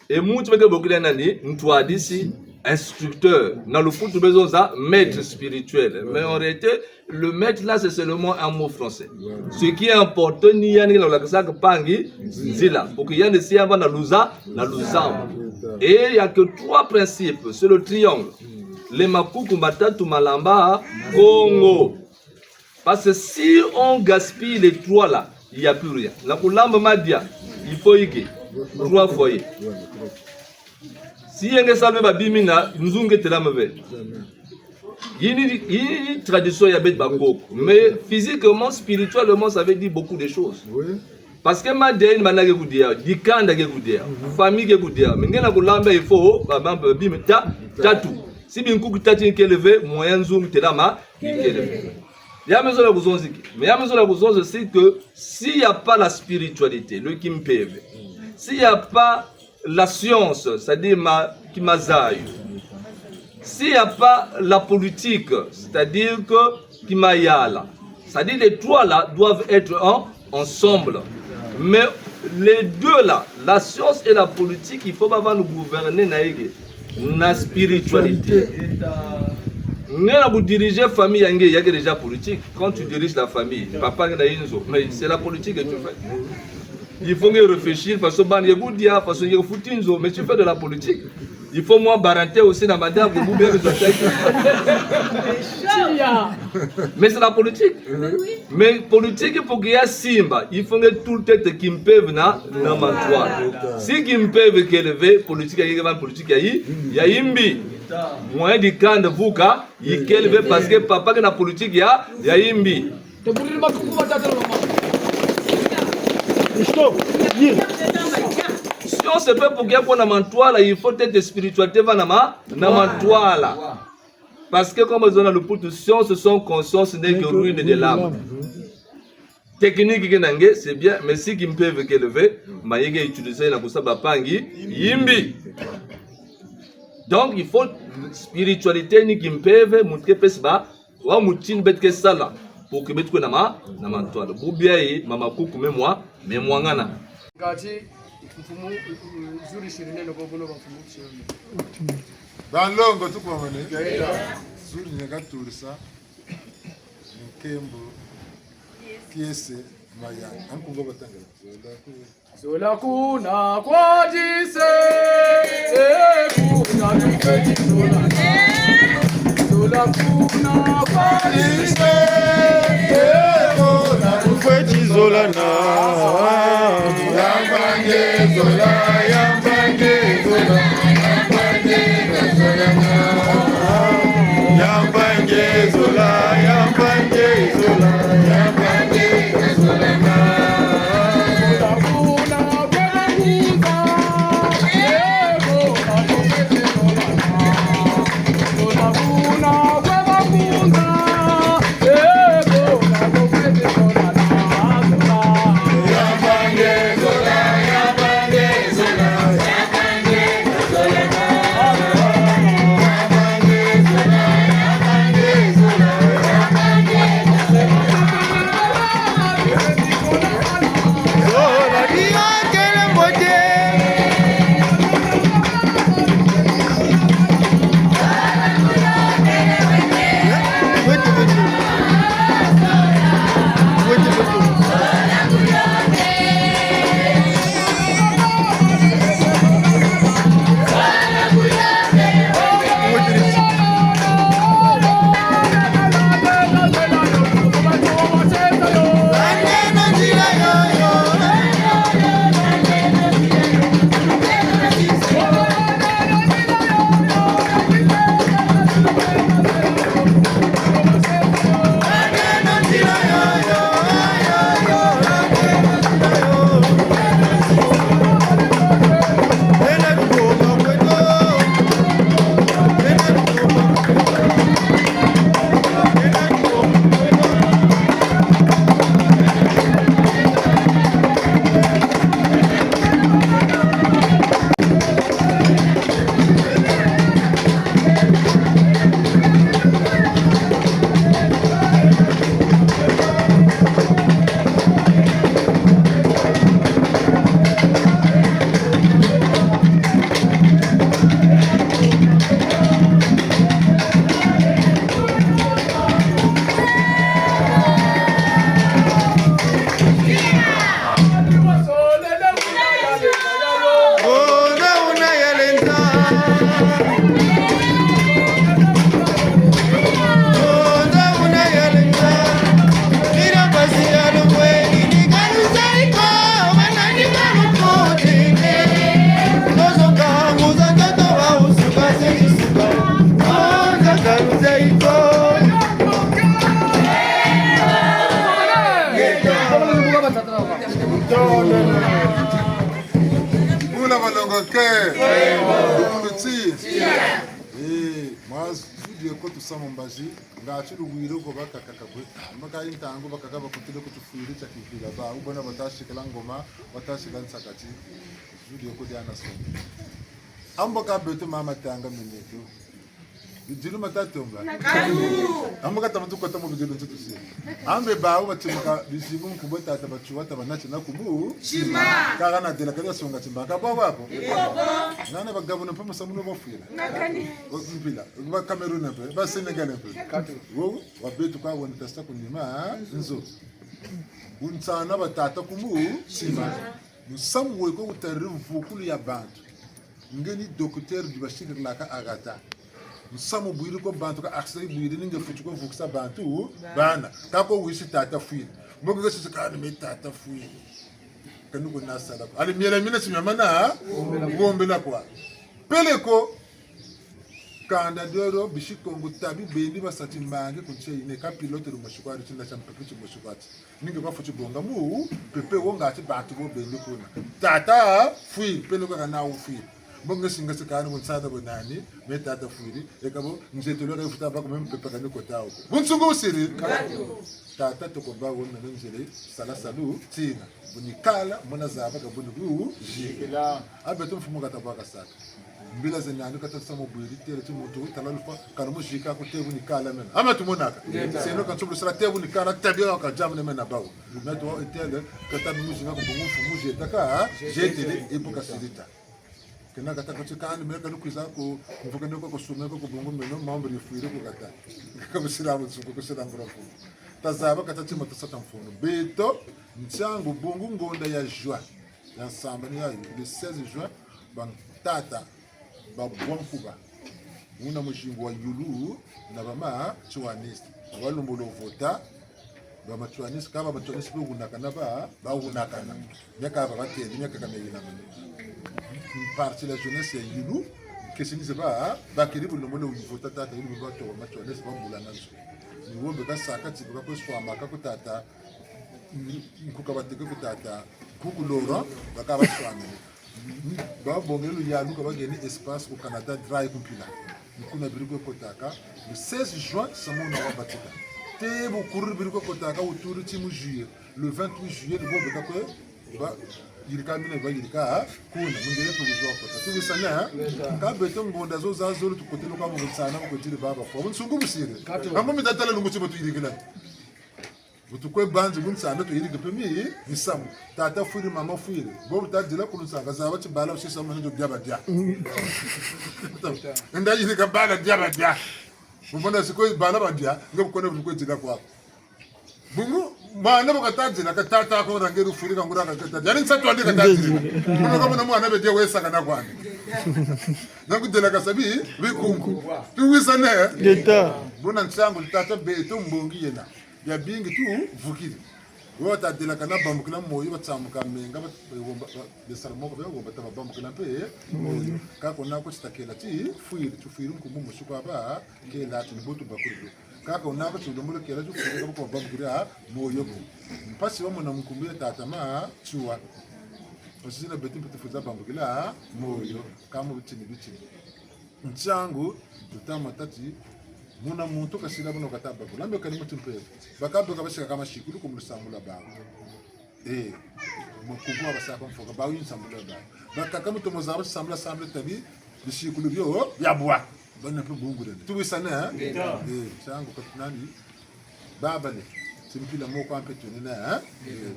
Et moute avec beaucoup d'années, nous toi d'ici. Instructeur, dans le foot, besoin ça, maître spirituel. Mais en réalité, le maître là, c'est seulement un mot français. Ce qui est important, ni y a ni la kasa pangi, zila. Pour qu'il y ait des siens dans l'usa, et il y a que trois principes, c'est le triangle. Les makuku matatu malamba, Congo. Parce que si on gaspille les trois là, il n'y a plus rien. La kulamba madia, il faut y gagner. Trois foyers. Si on salve babimina, nous on gete la mauvaise. Il y a une tradition y a bet bango, mais physiquement, spirituellement, ça veut dire beaucoup de choses. Parce que ma dé manage goudia, dikanda goudia, famille goudia, mais ngena kulamba il faut babim tatu. Si bien coup tatu qui élevé, moyen zoom telama, qui élevé. Il y a besoin de vous dire, mais il y a besoin de vous dire aussi que s'il n'y a pas la spiritualité, le kimpeve, s'il n'y a pas la science, c'est-à-dire Kimazaï. S'il n'y a pas la politique, c'est-à-dire que Kimayala, c'est-à-dire les trois là doivent être ensemble. Mais les deux là, la science et la politique, il faut pas nous gouverner na spiritualité. Vous dirigez la famille, il y a déjà politique. Quand tu diriges la famille, papa mais c'est la politique que tu fais. Il faut réfléchir parce que mais tu fais de la politique. Il faut moi baranter aussi dans ma dame pour bien mais c'est la politique. Mais politique pour qu'il y ait Simba, il faut que tout le temps qui me peuvent na mantoile. Si qui me peuvent qu'élever politique il y a politique il y a imbi. Moyen de camp de Vuka, il qu'élevé parce que papa que la politique il y a imbi. Si on se fait pour qu'il y ait un mantoile, il faut être spiritualité dans mantoile. Parce que comme on a le poutre, science, son conscience n'est que ruine de l'âme. Technique, c'est bien, mais si qui me peuvent élever, je vais utiliser la poussa bapangi, yimbi. Donc il faut spiritualité ni qui me peuvent montrer pesba, ou moutin bet que ça là, pour que mettre na mantoile. Boubiaye, mama kuku moi, mais moi ngana. Balongo tukwamane zuri nyagaturisa nkembo kiese maya ankungo batanga zola kuna kwa jise kuna tufeti zola kuna kwa jise kuna tufeti zola na yambange zola yambange zola yambange zola yambange zola yambange zola Samombaji ngachuru gwiro go bakakakabwe maka intango bakakaba kutile kutufuyire chakifila ba ubona batashikala ngoma batashikala nsakati video ko diana so ambo ka beto mama tanga minyeto Bijilu matatomba. Amuka tamatu kota mu bijilu ntutu si. Ambe ba u batimuka bijibu mkubota atabachuwa tabanachi na kubu. Chima. Kaga na dela kaga songa chimba kabo wako. Nana bagabona pama samuno bofila. Nakani. Mpila. Ba Cameroon mpe, ba Senegal mpe. Wo wabetu kwa wona tasta kunima nzo. Unsana batata kumu chima. Musamwe ko utarivu vukulu ya bantu. Ngeni docteur du bashir laka agata. Musamu buiri ko bantu ka aksai buiri ninge futu ko vuksa bantu bana kako wishi tata fuiri mbogo ga sisi kana me tata fuiri kanu ko nasala ali miela mina simamana ngombe la kwa peleko kanda doro bishiko ngutabi bendi basati mbange kunche ine ka pilote ru mashukwari chinda champepe chimushukwati ninge kwa futu bonga mu pepe wonga ati bantu bo bendi kuna tata fuiri peleko kana fuiri bonga singa sekana bunsada bonani metata fuiri ekabo nzetolo ka futa ba ko meme pepe kana ko tawo bunsungu siri tata to ko ba wona nzele sala salu tina bunikala mona zaba ka bunugu jikela abeto mfumo ka tabaka saka mbila zenyani ka tsamo buiri tere tumutu talalufa kana mo jika ko tebu nikala mena ama tumonaka sino kan sobro sala tebu nikala tabia ka jamne mena bawo meto etele ka tabu mujina ko bongo mfumo jetaka jetele epoka sirita kena kata ko tsakani meka lukiza ko mvuka ndoko ko sumeka ko bongo meno mambo ni fuire ko kata ka bisira mutsuko ko sira ngorofu tazaba kata tsima tsata mfuno beto ntsango bongo ngonda ya joie ya samba ni ya le 16 juin ban tata ba bonkuba una mushingo wa yulu na bama chuanist abalumbolo vota ba machuanist kaba machuanist ko gunakana ba gunakana nyaka ba bateli nyaka kameyina partie de la jeunesse est yulu que ce n'est pas bakiri bulo mole uvota tata yulu bato macho les bambula nazo ni wombe ka saka tsibuka ko swama ka kutata kukabateke kutata kukulora bakaba swama ba bongelo yalu ka bageni espace au Canada dry compila nikuna biriko kotaka le 16 juin samona wa batika te bu kurur biriko kotaka uturu timu juillet le 28 juillet le bombe ka ko ba yirika mine ba yirika kuna mungere to kuzo kota tu bisana ka beto ngonda zo za zo tukotelo ka mu bisana ko tiri baba fo bunsungu busire amo mitatala lunguti botu yirikela butukwe banzi bunsana to yirika pemi bisamu tata furi mama furi bo tadila kulusanga za bati bala usisa mu ndo byaba dia nda yirika bala dia dia mbona siko bala ba dia ngokone butukwe jida kwa bungu mwana bakatanzira katata ko rangeru furi kangura katata yani nsatu andi katanzira kuno kama mwana bede wesa kana kwani nakudela kasabi bikungu tuwisane Geta bona ntsango tata beto mbongi yena ya bingi tu vukiri wota dela kana bambukila moyo batsamuka menga besalmo ko bego bataba bambukila pe moyo ka kona ko sitakela ti fuiri tu fuiri nkumu mushuka ba ke lati mbutu bakuru kaka unako chudomolo kera tu kutoka kwa bambukira moyo ko mpasi wa mwana mkumbia tata ma chua osina betim putifuza bambukila moyo kama bitini nchangu tutama tati muna muntu kasira buno kataba kulambe kali mutimpe bakabwe kabashika kama shikulu kumsambula ba mukubwa basaka mfoka ba yinsambula ba bakaka mutomo zabo sambula tabi bishikulu byo yabwa bana pe bungure tubisana changu katunani babale simpila moko ampetone na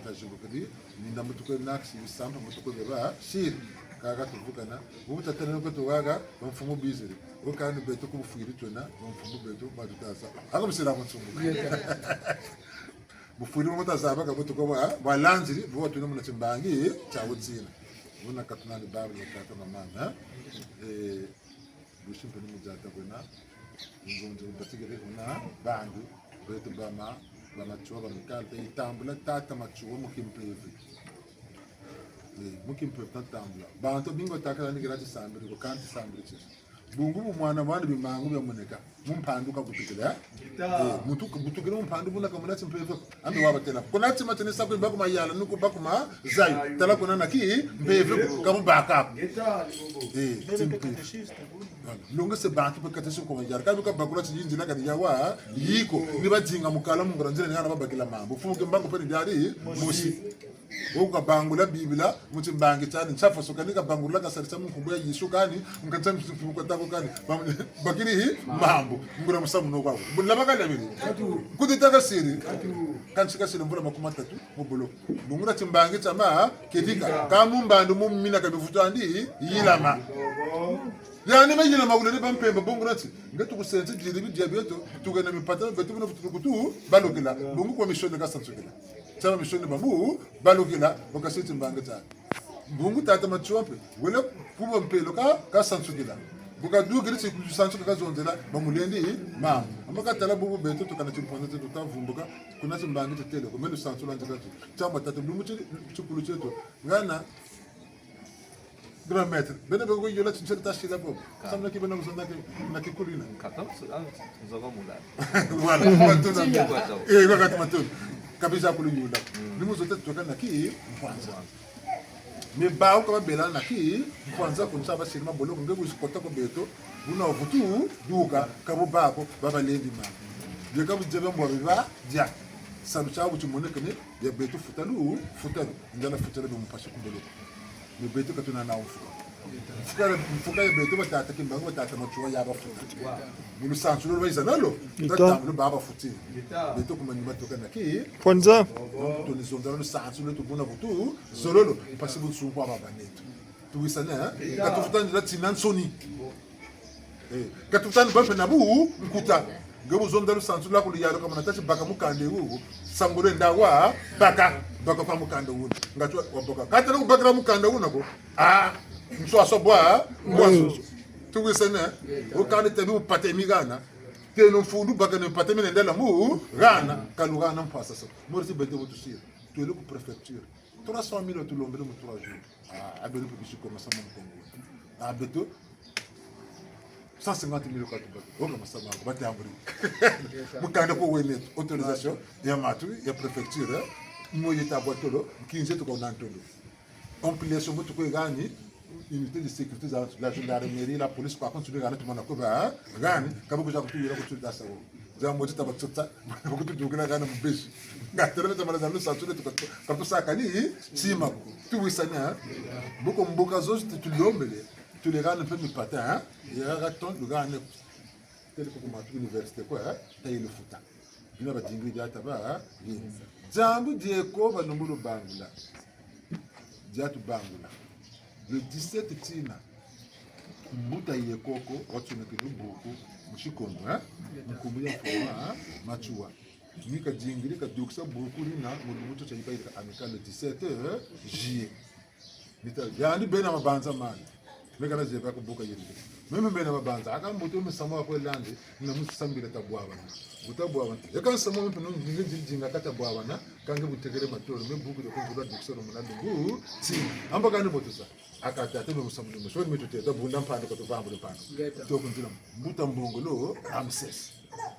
tajugo kadi ninda mutuko naksi samba mutuko beba shir kaga tuvukana ubutatana ko tuwaga bamfumo bizere ukandi beto kubufuiri tona bamfumo beto badutasa ako bisira mutsungu bufuri mutazaba kabutuko ba lanziri bo tuna munatsimbangi chawotsina bona katunani babale kata mama bushimpe nimujata kwena ngonzo batigere kuna bandu beto bama bamachuwa bamikalta itambula tata machuwa mukimpevi mukimpevi tatambula bantu bingo takala ni grati sambiri ko kanti sambiri chi bungu mwana mwana bimangu byamuneka mumpanduka kutukira mutuku butukira mumpandu buna kamuna chimpevi ambe wabatela kunati matene sakwe bakuma yala nuko bakuma zayo tala kuna naki mpevi kamu backup longa se bantu bakatesho ko yara kabuka bakula chijinji na kadi yawa yiko ni bajinga mukala mungoranzira ni ana babakila mambo fuke mbango pe ndari mushi woka bangula biblia muti mbangi tani chafa sokani ka bangula ka sarisa mkumbuya Yesu kani mkatsa mfuko tako kani bakiri hi mambo ngura musamu no kwa bulaba kala bini kuditaka siri kanchika siri mbura makuma tatu mubolo ngura timbangi tama kedika kamumbandu mumina kabifuto andi yilama yani me yilama ulele bampemba bongurati ngetu kusenze jiribi diabeto tugana mipata betu na futukutu balokela bongu kwa mission ka sansukela tama mission babu balokela bokasiti mbanga ta bongu tata machuape wala kuba mpelo ka sansukela boka dugiri se ku sansuka ka zonzela bamulendi mam amaka tala bubu beto tukana chimponza tetu tavumbuka kuna simbanga tetele ko melu sansula njaka tama tata bongu chukulu cheto ngana grand maître bene be ko yola ci certa ci la bob sam na ki bena ko na ki kulina 14 nous avons moula voilà matuna e ko kat matun kabisa kulu yola ni mo zote to kana ki mfanza me ba ko ba bela na ki mfanza ko nsaba sirima bolo ko ngegu sikota ko beto buna vutu duka ka bo ba ko baba lendi ma de ka bu jebe mo ba dia sabu cha bu ci moneka ne ya beto futalu ndala futalu mo passe ko bolo le beto ka tuna na ufuka fuka ya beto batata kimbango batata machuwa ya bafuta mulu sansulo bayiza nalo tatamlo baba futi beto kumani matoka na ki Kwanza to ni zonda no sansulo to bona butu zololo pasibu tsunkwa baba neto tuwisana ka tufutani la tinansoni ka tufutani bampe na bu nkuta ngebo zonda no sansulo la kuliyalo kama natachi baka mukande wu sangore ndawa baka pa mukanda wu ngachwa waboka kata no bakra mukanda wu nako mso asobwa mwaso tuwisana ukani tebi upate migana teno fundu baka ne upate mine ndela mu gana kalugana mpasa so morisi bete wotushira tuele ku prefecture 300,000 tu lombele mu 3 jours abelu ku bishiko masama mkongo abeto 150,000 kwa tuba oga masama bate amburi mukanda ko wene autorisation ya matu ya prefecture mo yeta botolo 15 to ko nantolo compilation mutu ko gani unité de sécurité za la gendarmerie la police kwa contre gana tumana ko ba gani kaba ko jakutu yira ko tuda sawo za mo tita batutsa ko tudu gana gana mbeshi ngatele tamala za lu satule to ka to sakani sima ko tu wisanya boko mboka zo tulombele tu les gana pe mi patin ya raton le gana tele ko ma université ko tayi le futa bina ba dingri jata ba jambu die ko ba numuru bangula jatu bangula le 17 tina mbuta yekoko watuneke nubuku mushikongo mkumbu ya foma machua nika jingiri ka duksa buku rina mutu chayipa ika amika le 17 juillet nita yani bena mabanza mali meka na zeba ko buka yiri meme bena mabanza aka mutu musama ko lande na musambira tabwa butabwa yakan samo mpe no jinga kata bwa na kange butegere matoro me buku de ko duksa no munadu bu ti amba kani botusa akata tebe musamu no so meto te to bunda mpande ko to vambu pano to ko ndila mbuta mbongolo amses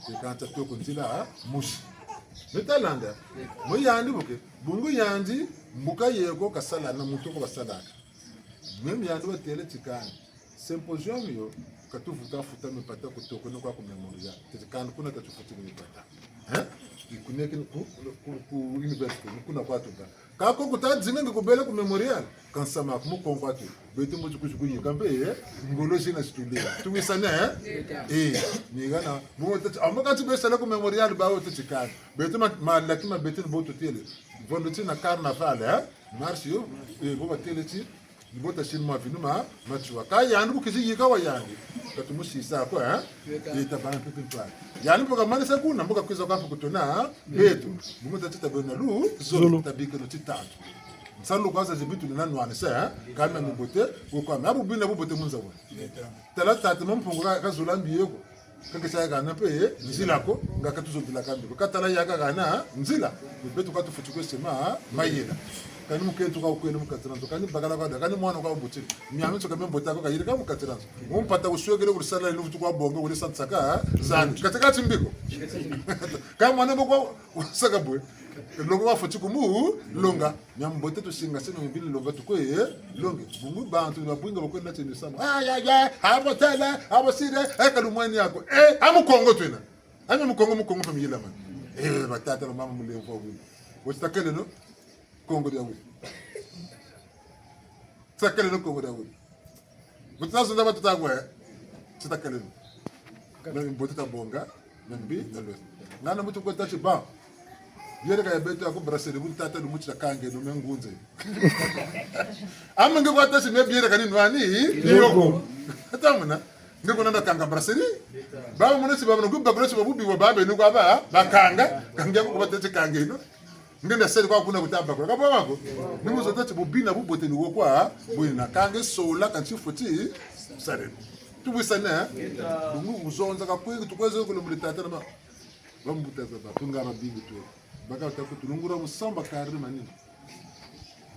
te kanta to ko ndila mushi metalanda mo yandi buke bungu yandi mbuka yego kasala na muto ko basala meme yandi batele tikani symposium yo katuvuta futa mepata ko to ko no kwa ko memoria te tikani kuna katufuta mepata ikuneke ku university kuna kwa tuba kako kutadzinga ngikubela ku memorial kansama ku mukonvatu beti mu kushikuyi kambe ngolo sina situndela tuwisana nigana mu tati amakati besala ku memorial bawo tsikana beti ma lakima beti boto tele vondoti na carnaval marsio bo bateleti bota shinma finuma machua kayandi bukizi yikawa yandi katumushisa ko yeta bana pepin twa yani mboka mane sekuna mboka kwiza kwa kutona betu mumuta titabona lu zolo tabike no titatu nsalo kwaza zibitu na nwane sa kama mbote ko mabu bina bobote munzawo tala tata mumpungu kazula mbiyeko kakisa kana pe nzila ko ngakatuzobila kambi ko katala yaga kana nzila betu katufuchukwe sema mayela kani mukentu ka ukwele mukatiranzo kani bagala kwa kani mwana kwa buti myame tsoka membota ko kayiri ka mukatiranzo mumpata uswegele urisala ile utu kwa bongo uri satsaka zani kataka timbiko kama mwana boko usaka bwe longo wa futi kumu longa nyambote to singa sino mbili longa tukoye longe mungu bantu na bwinga bakwenda tene sama ya hapo tele hapo sire kalumwani yako amu kongo tena anya mukongo famiyela man batata na mama mulevo wa wositakele no kongo ya wi Sakale no Congo da wuri. Mutazo ndaba tutagwe. Sitakale. Na mbotita bonga, na mbi dalwe. Nana mutu ko tachi ba. Yere ka yabeto ako brasserie bu tata no mutu kange no mengunze. Amma ngiko tachi me biere kanini wani yoko. Atamuna. Ngiko nanda kanga brasserie. Ba mu nesi ba no gubba brasserie bu biwa ba be ni kwa ba bakanga. Kanga ko batachi kange no. Ngenda sele kwa kuna kutamba kwa kaba wako. Nimu zote bobina bu bote ni wo kwa boina kange sola kanchi foti sare. Tubisana bungu muzonza kapwe tukweze ko lomulitata na bambutaza ba tungara bingi tu baka ta ko tunungura musamba karri manini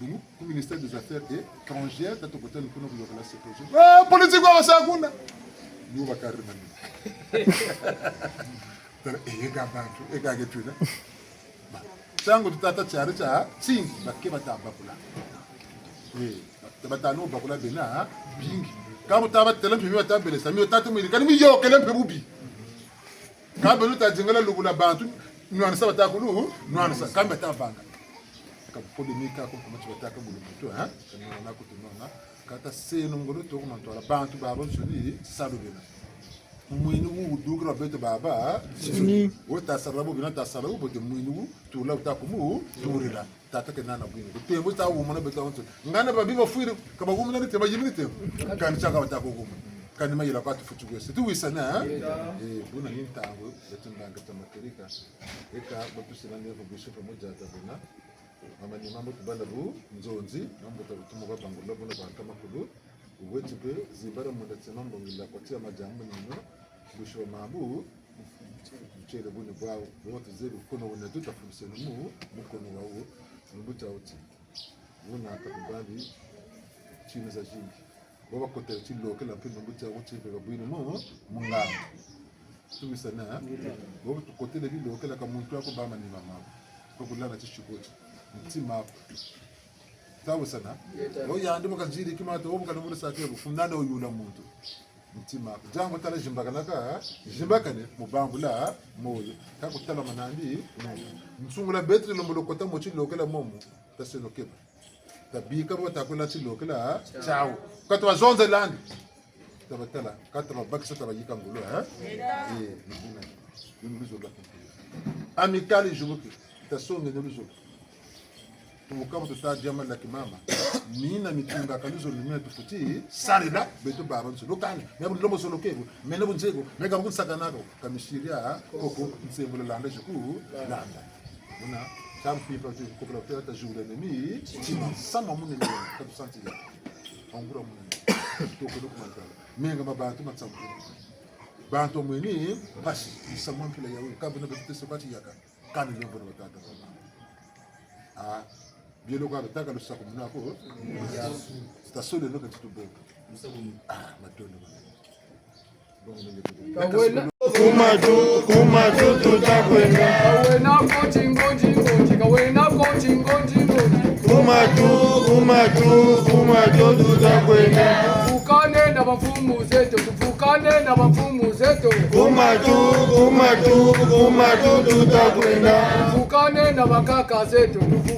bungu ku ministère des affaires étrangères ta to ko tan kuno ko la sécurité politique wa sakuna ni ba karri manini tara ga bantu ga getuna sango tutata chari cha singi bakke batamba kula batano bakula bena bingi kama taba telempe mi watambele sami otatu mi kani mi yo kelempe bubi kaba luta jingala lugula bantu nwana sa batakulu nwana sa kamba tabanga ka polemika ko kuma bataka bulu mutu ha kana na kutunona kata seno ngolo to kuma to bantu baba nsuni salu bena mwini wu dugra beto baba sini wota sarabu bina ta sarabu bote mwini wu to la utakumu turira tata ke nana bwini tembo ta wu mona beto onto ngana babi ba fuire ka ba wu mona te ba yimini te kan chaka batako wu kan ma yila kwatu futu go tu wisana buna hintango betundanga tamakerika eka batusina ne ko bisho pamoja ta buna mama ni mambo tubala bu nzonzi mambo tabutumo ba bangulo buna ba kama kulu uwetipe zibara muda tsemambo ngila kwatia majambo nino bisho mambu mchele bune bwao wote zeru kono wona tuta fumseno mu mukono wawo mbuta uti wona akabambi chini za jingi baba kote chilo kala pino mbuta uti be bwino mo munganga tumisana baba kote le bilo kala kamuntu ako bama ni mama ko kulana chishukoti mtima tawo sana o yandi mukajiri kimata wo mukana muri sakye bufundana oyula muntu mtima jango tala jimbakanaka jimbakane mubangula moyo kakutala manandi msungula betri lomulokota mochi lokela momo taseno keba tabika bo takula chi lokela chao katwa zonze landi tabatala katwa bakisa tabayika ngulo nibuna nibizo la amikali jubuki tasonge nibizo tumukama tutajama la kimama nina mitunga kalizo limene tufuti salida beto baba nso lokani mebu lomo solo kebu mene bunzego mega bunsaka nako kamishiria koko nsembo landa jiku landa una champi pa tu ko la ta jour l'ennemi tima sama munene ka tu senti ongura munene to ko dokumenta mega mabatu matsambu bantu mweni basi sama mpila yawe kabuna betete sokati yaka kani lombo batata bielo kwa betaka lo sako munako stasole no kati tubo matono kumatu tutakwenda kawena ngoji kawena ngoji kumatu tutakwenda tufukane na bafumu zetu kumatu tutakwenda tufukane na bakaka zetu kumatu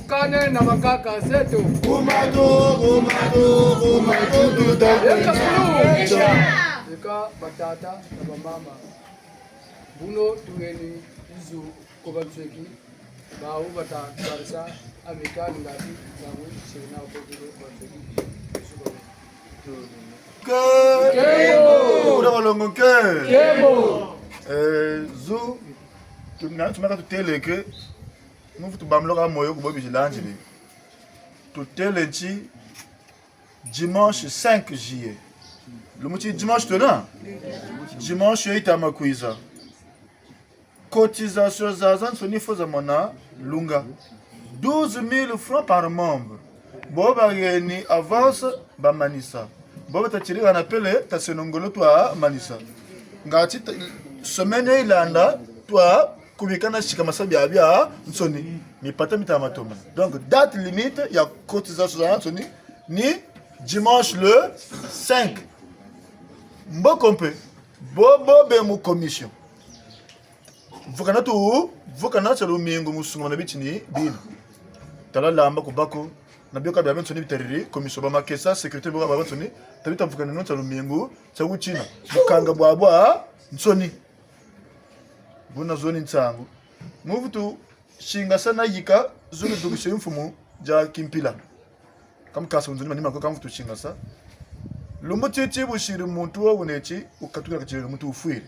tutakwenda eka batata na bamama buno tungeni izu kobatseki bawo batakarisa amikani ngati zawe sena okobiro batseki Zu tumaka tuteleke mufu tubamloka moyo kubo vigilante tutele nchi dimanche 5 juillet le motif dimanche tena dimanche itama kuiza cotisation zaza nsoni foza mona lunga 12 000 francs par membre boba geni avance ba manisa boba tachirika na pele tasenongolo twa manisa ngati semaine ilanda twa kumikana shika masabi abia nsoni mipata mitama toma donc date limite ya cotisation zaza nsoni ni dimanche le 5 mbokompe bobo be mu commission vukana chalo mingo musunga na bichini bino tala lamba kubako na bioka bya bensoni biteriri komiso ba makesa secrétaire boka ba bensoni tabita mfukana no tsalo miengo tsawu china mukanga bwabwa nsoni buna zoni ntsangu muvutu shinga sana yika zoni dugushe mfumu ja kimpila kamkasa unzoni manima ko kamvutu shinga sa lumutiti bushiri muntu wa bunechi ukatuka kachiri muntu ufuire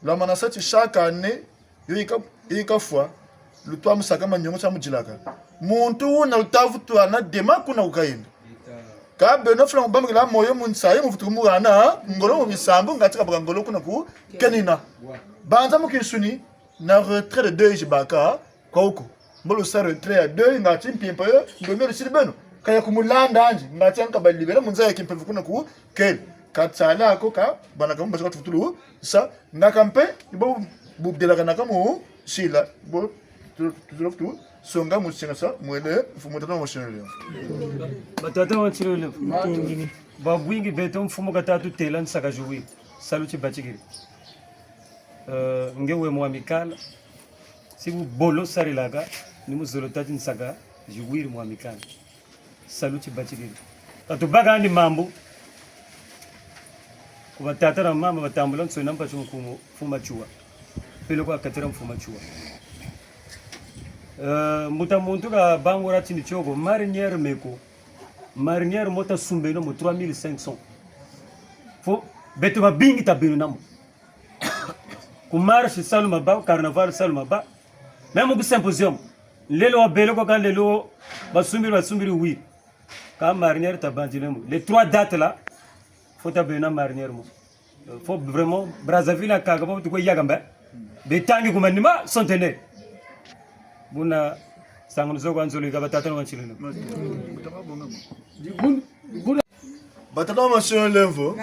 la manasati shaka ne yika fwa lutwa musaka manyongo cha mujilaka muntu una utavutu ana dema kuna ukaenda ka beno fula mbamgira moyo munsaye muvutu kumugana ngolo mu bisambu ngatika bwa ngolo kuna ku kenina banza mukisuni na retrait de 2 jibaka kwa huko mbolo sa retrait ya 2 ngati mpimpa yo ngomero silibeno kaya kumulanda anje ngati anka balibera munza ya kimpevu kuna ku kel katsala ako ka bana kambo bashaka tutulu sa ngakampe ibo bubdela kana kamu shila bo tu songa musinga sa mwele mfumo tata mashine batata wachile babwingi beto mfumo katatu tela nsaka juwi saluti bachigiri ngewe mwa mikala sibu bolo sarilaga ni muzolo tati nsaka juwi mwa mikala saluti bachigiri atubaga ndi mambo kuba tata na mama batambula nsona mpacho mfumo fuma chua pelo kwa katera mfuma chua muntu ka bangora tini chogo marinière meko marinière mota sumbeno mo 3500 fo beto ba bingi tabino namo kumara si saluma ba carnaval saluma ba même ku symposium lelo belo ko kan lelo basumbiri wi ka marinière tabandilemo les 3 dates là faut tabina marinière mo faut vraiment Brazzaville ka ko ko yagamba betangi kumanima centenaire buna sangu zogo anzoli ka batata no chileno batata mashine levo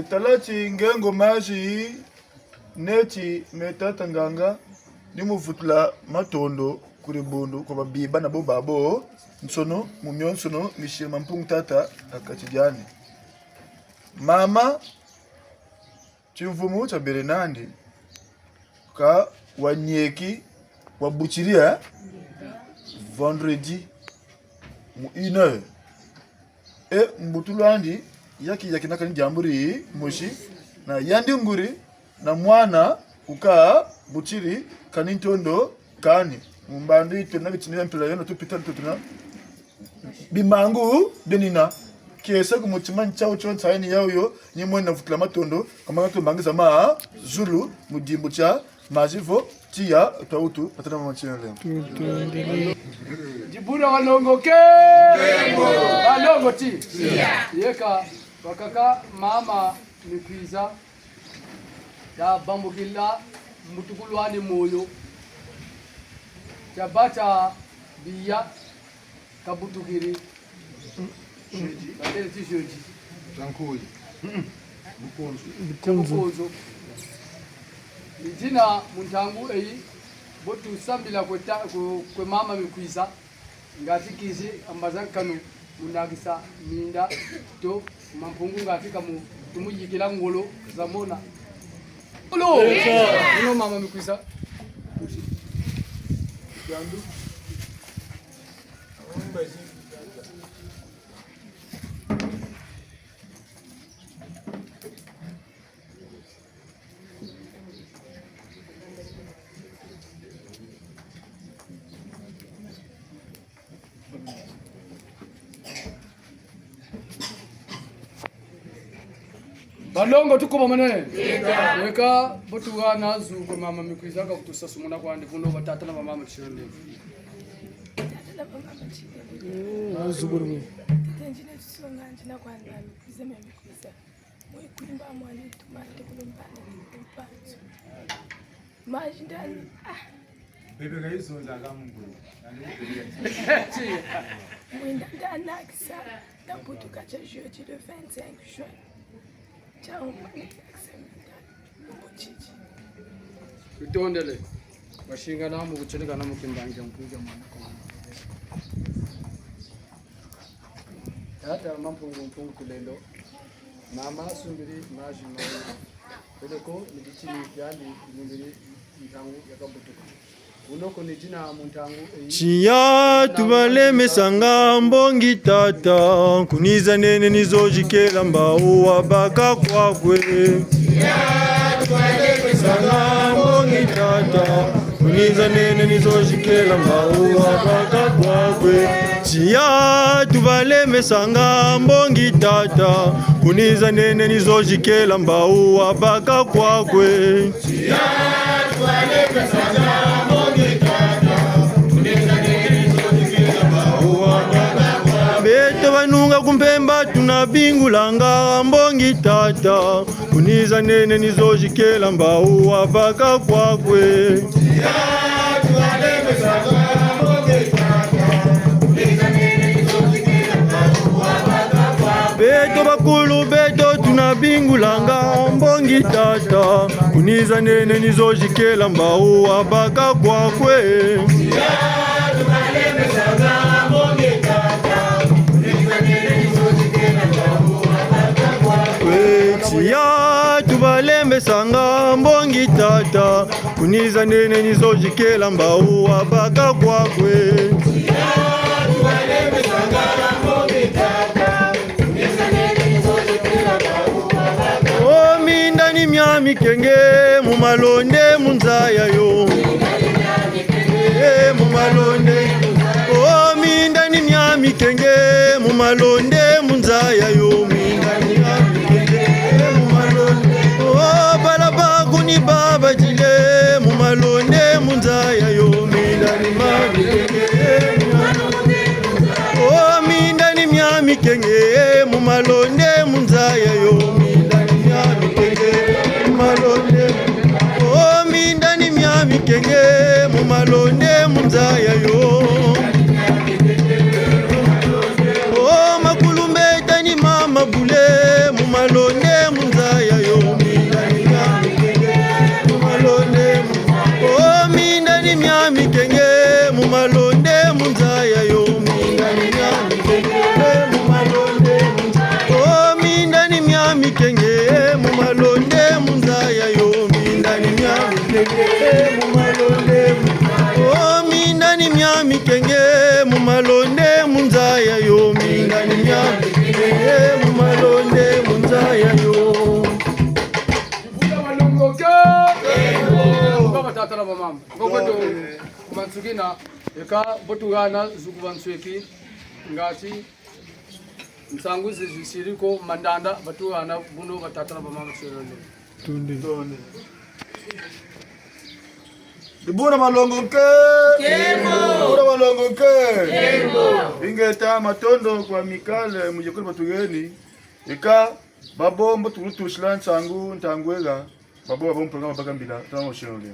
talati ngengo maji neti metata nganga nimuvutula matondo kuri bundu kwa babiba na bobabo nsono mumyonsono mishima mpungu tata akachijani mama chimvumu cha Berenandi ka wanyeki wabuchiria vendredi mu 1h et mbutulandi yaki nakani jamburi moshi na yandi nguri na mwana uka buchiri kanintondo kani mumbandi tena bitinira mpira yono tupita tutuna bimangu benina kesa kumutima nchao cho tsaini yayo nyimwe na vutla matondo kama to mangiza ma zulu mudimbo cha majivo tia tautu patana machina leo jibura walongo ke walongo ti yeka wakaka mama mikwiza ya bambukila mutukulwani moyo jabata biya kabutukiri batele t-shirt Jankuyi. Bukonzo Ijina muntangu eyi botu sambila kwe mama mikwiza ngati kizi ambazan kanu munagisa minda to mampungu ngati kamu tumujikila ngolo zamona olo no mama mikwiza yandu balongo tuko manene weka botuga nazu kwa mama mikwiza ka kutusa sumuna kwa ndi kuno batata na mama chirende nazu burumi tenjine tusonga njina kwa ndani kuzeme mikwiza mwe kulimba mwani tumate kulimbana mpatso majindani bebe ga izonza ga mungu mwinda ndanakisa taputuka cha jeudi le 25 juin. Ciao, Tutondele bashinga na mu gucirika na mukimbanja mpuja mwana kwa hata mpungu kulendo mama sumbiri maji mwana ko nigitini yandi nimbiri ntangu yakabutuka unoko ni jina muntangu Chia tubalemesanga mbongi tata kuniza nene nizojikela mbau wabaka kwakwe. Chia tubalemesanga mbongi tata kuniza nene nizojikela mbau wabaka kwakwe. Chia tubalemesanga mbongi tata kuniza nene nizojikela mbau wabaka kwakwe. Chia tubalemesanga beto banunga kumpemba tunabingulanga mbongi tata kuniza nene nizojikela mbau wabaka kwakwe. Beto bakulu beto tunabingulanga mbongi tata kuniza nene nizojikela mbau wabaka kwakwe. Chia tubalemesanga mbongi tata kuniza nene nizojikela mbau wabaka kwakwe. O minda ni myami kenge mumalonde munzaya yo. Mumalonde o minda ni myami kenge mumalonde munzaya yo. Ni baba jile mumalonde munzaya yo mindani mami kenge o mindani myami kenge mumalonde munzaya yo mindani myami kenge mumalonde o mindani myami kenge mumalonde munzaya yo o makulumbe tani mama bule mumalonde munzaya yo mindani myami kenge mumalonde munzaya yo mindani myami kenge mumalonde o mindani myami kenge mumalonde munzaya yo mindani myami kenge mumalonde o mindani myami kenge mumalonde munzaya yo mindani myami kenge mumalonde munzaya yo. Tata ba mam gogoto kumansukina eka botugana zukubansweki ngati nsangu zisiriko mandanda batugana buno batata ba mam serole tunde Dibuna malongo ke kemo Dibuna malongo ke kemo ingeta matondo kwa mikale mujekuri batugeni eka babombo tulutushlan sangu ntangwega babo programa bakambila tamo shirole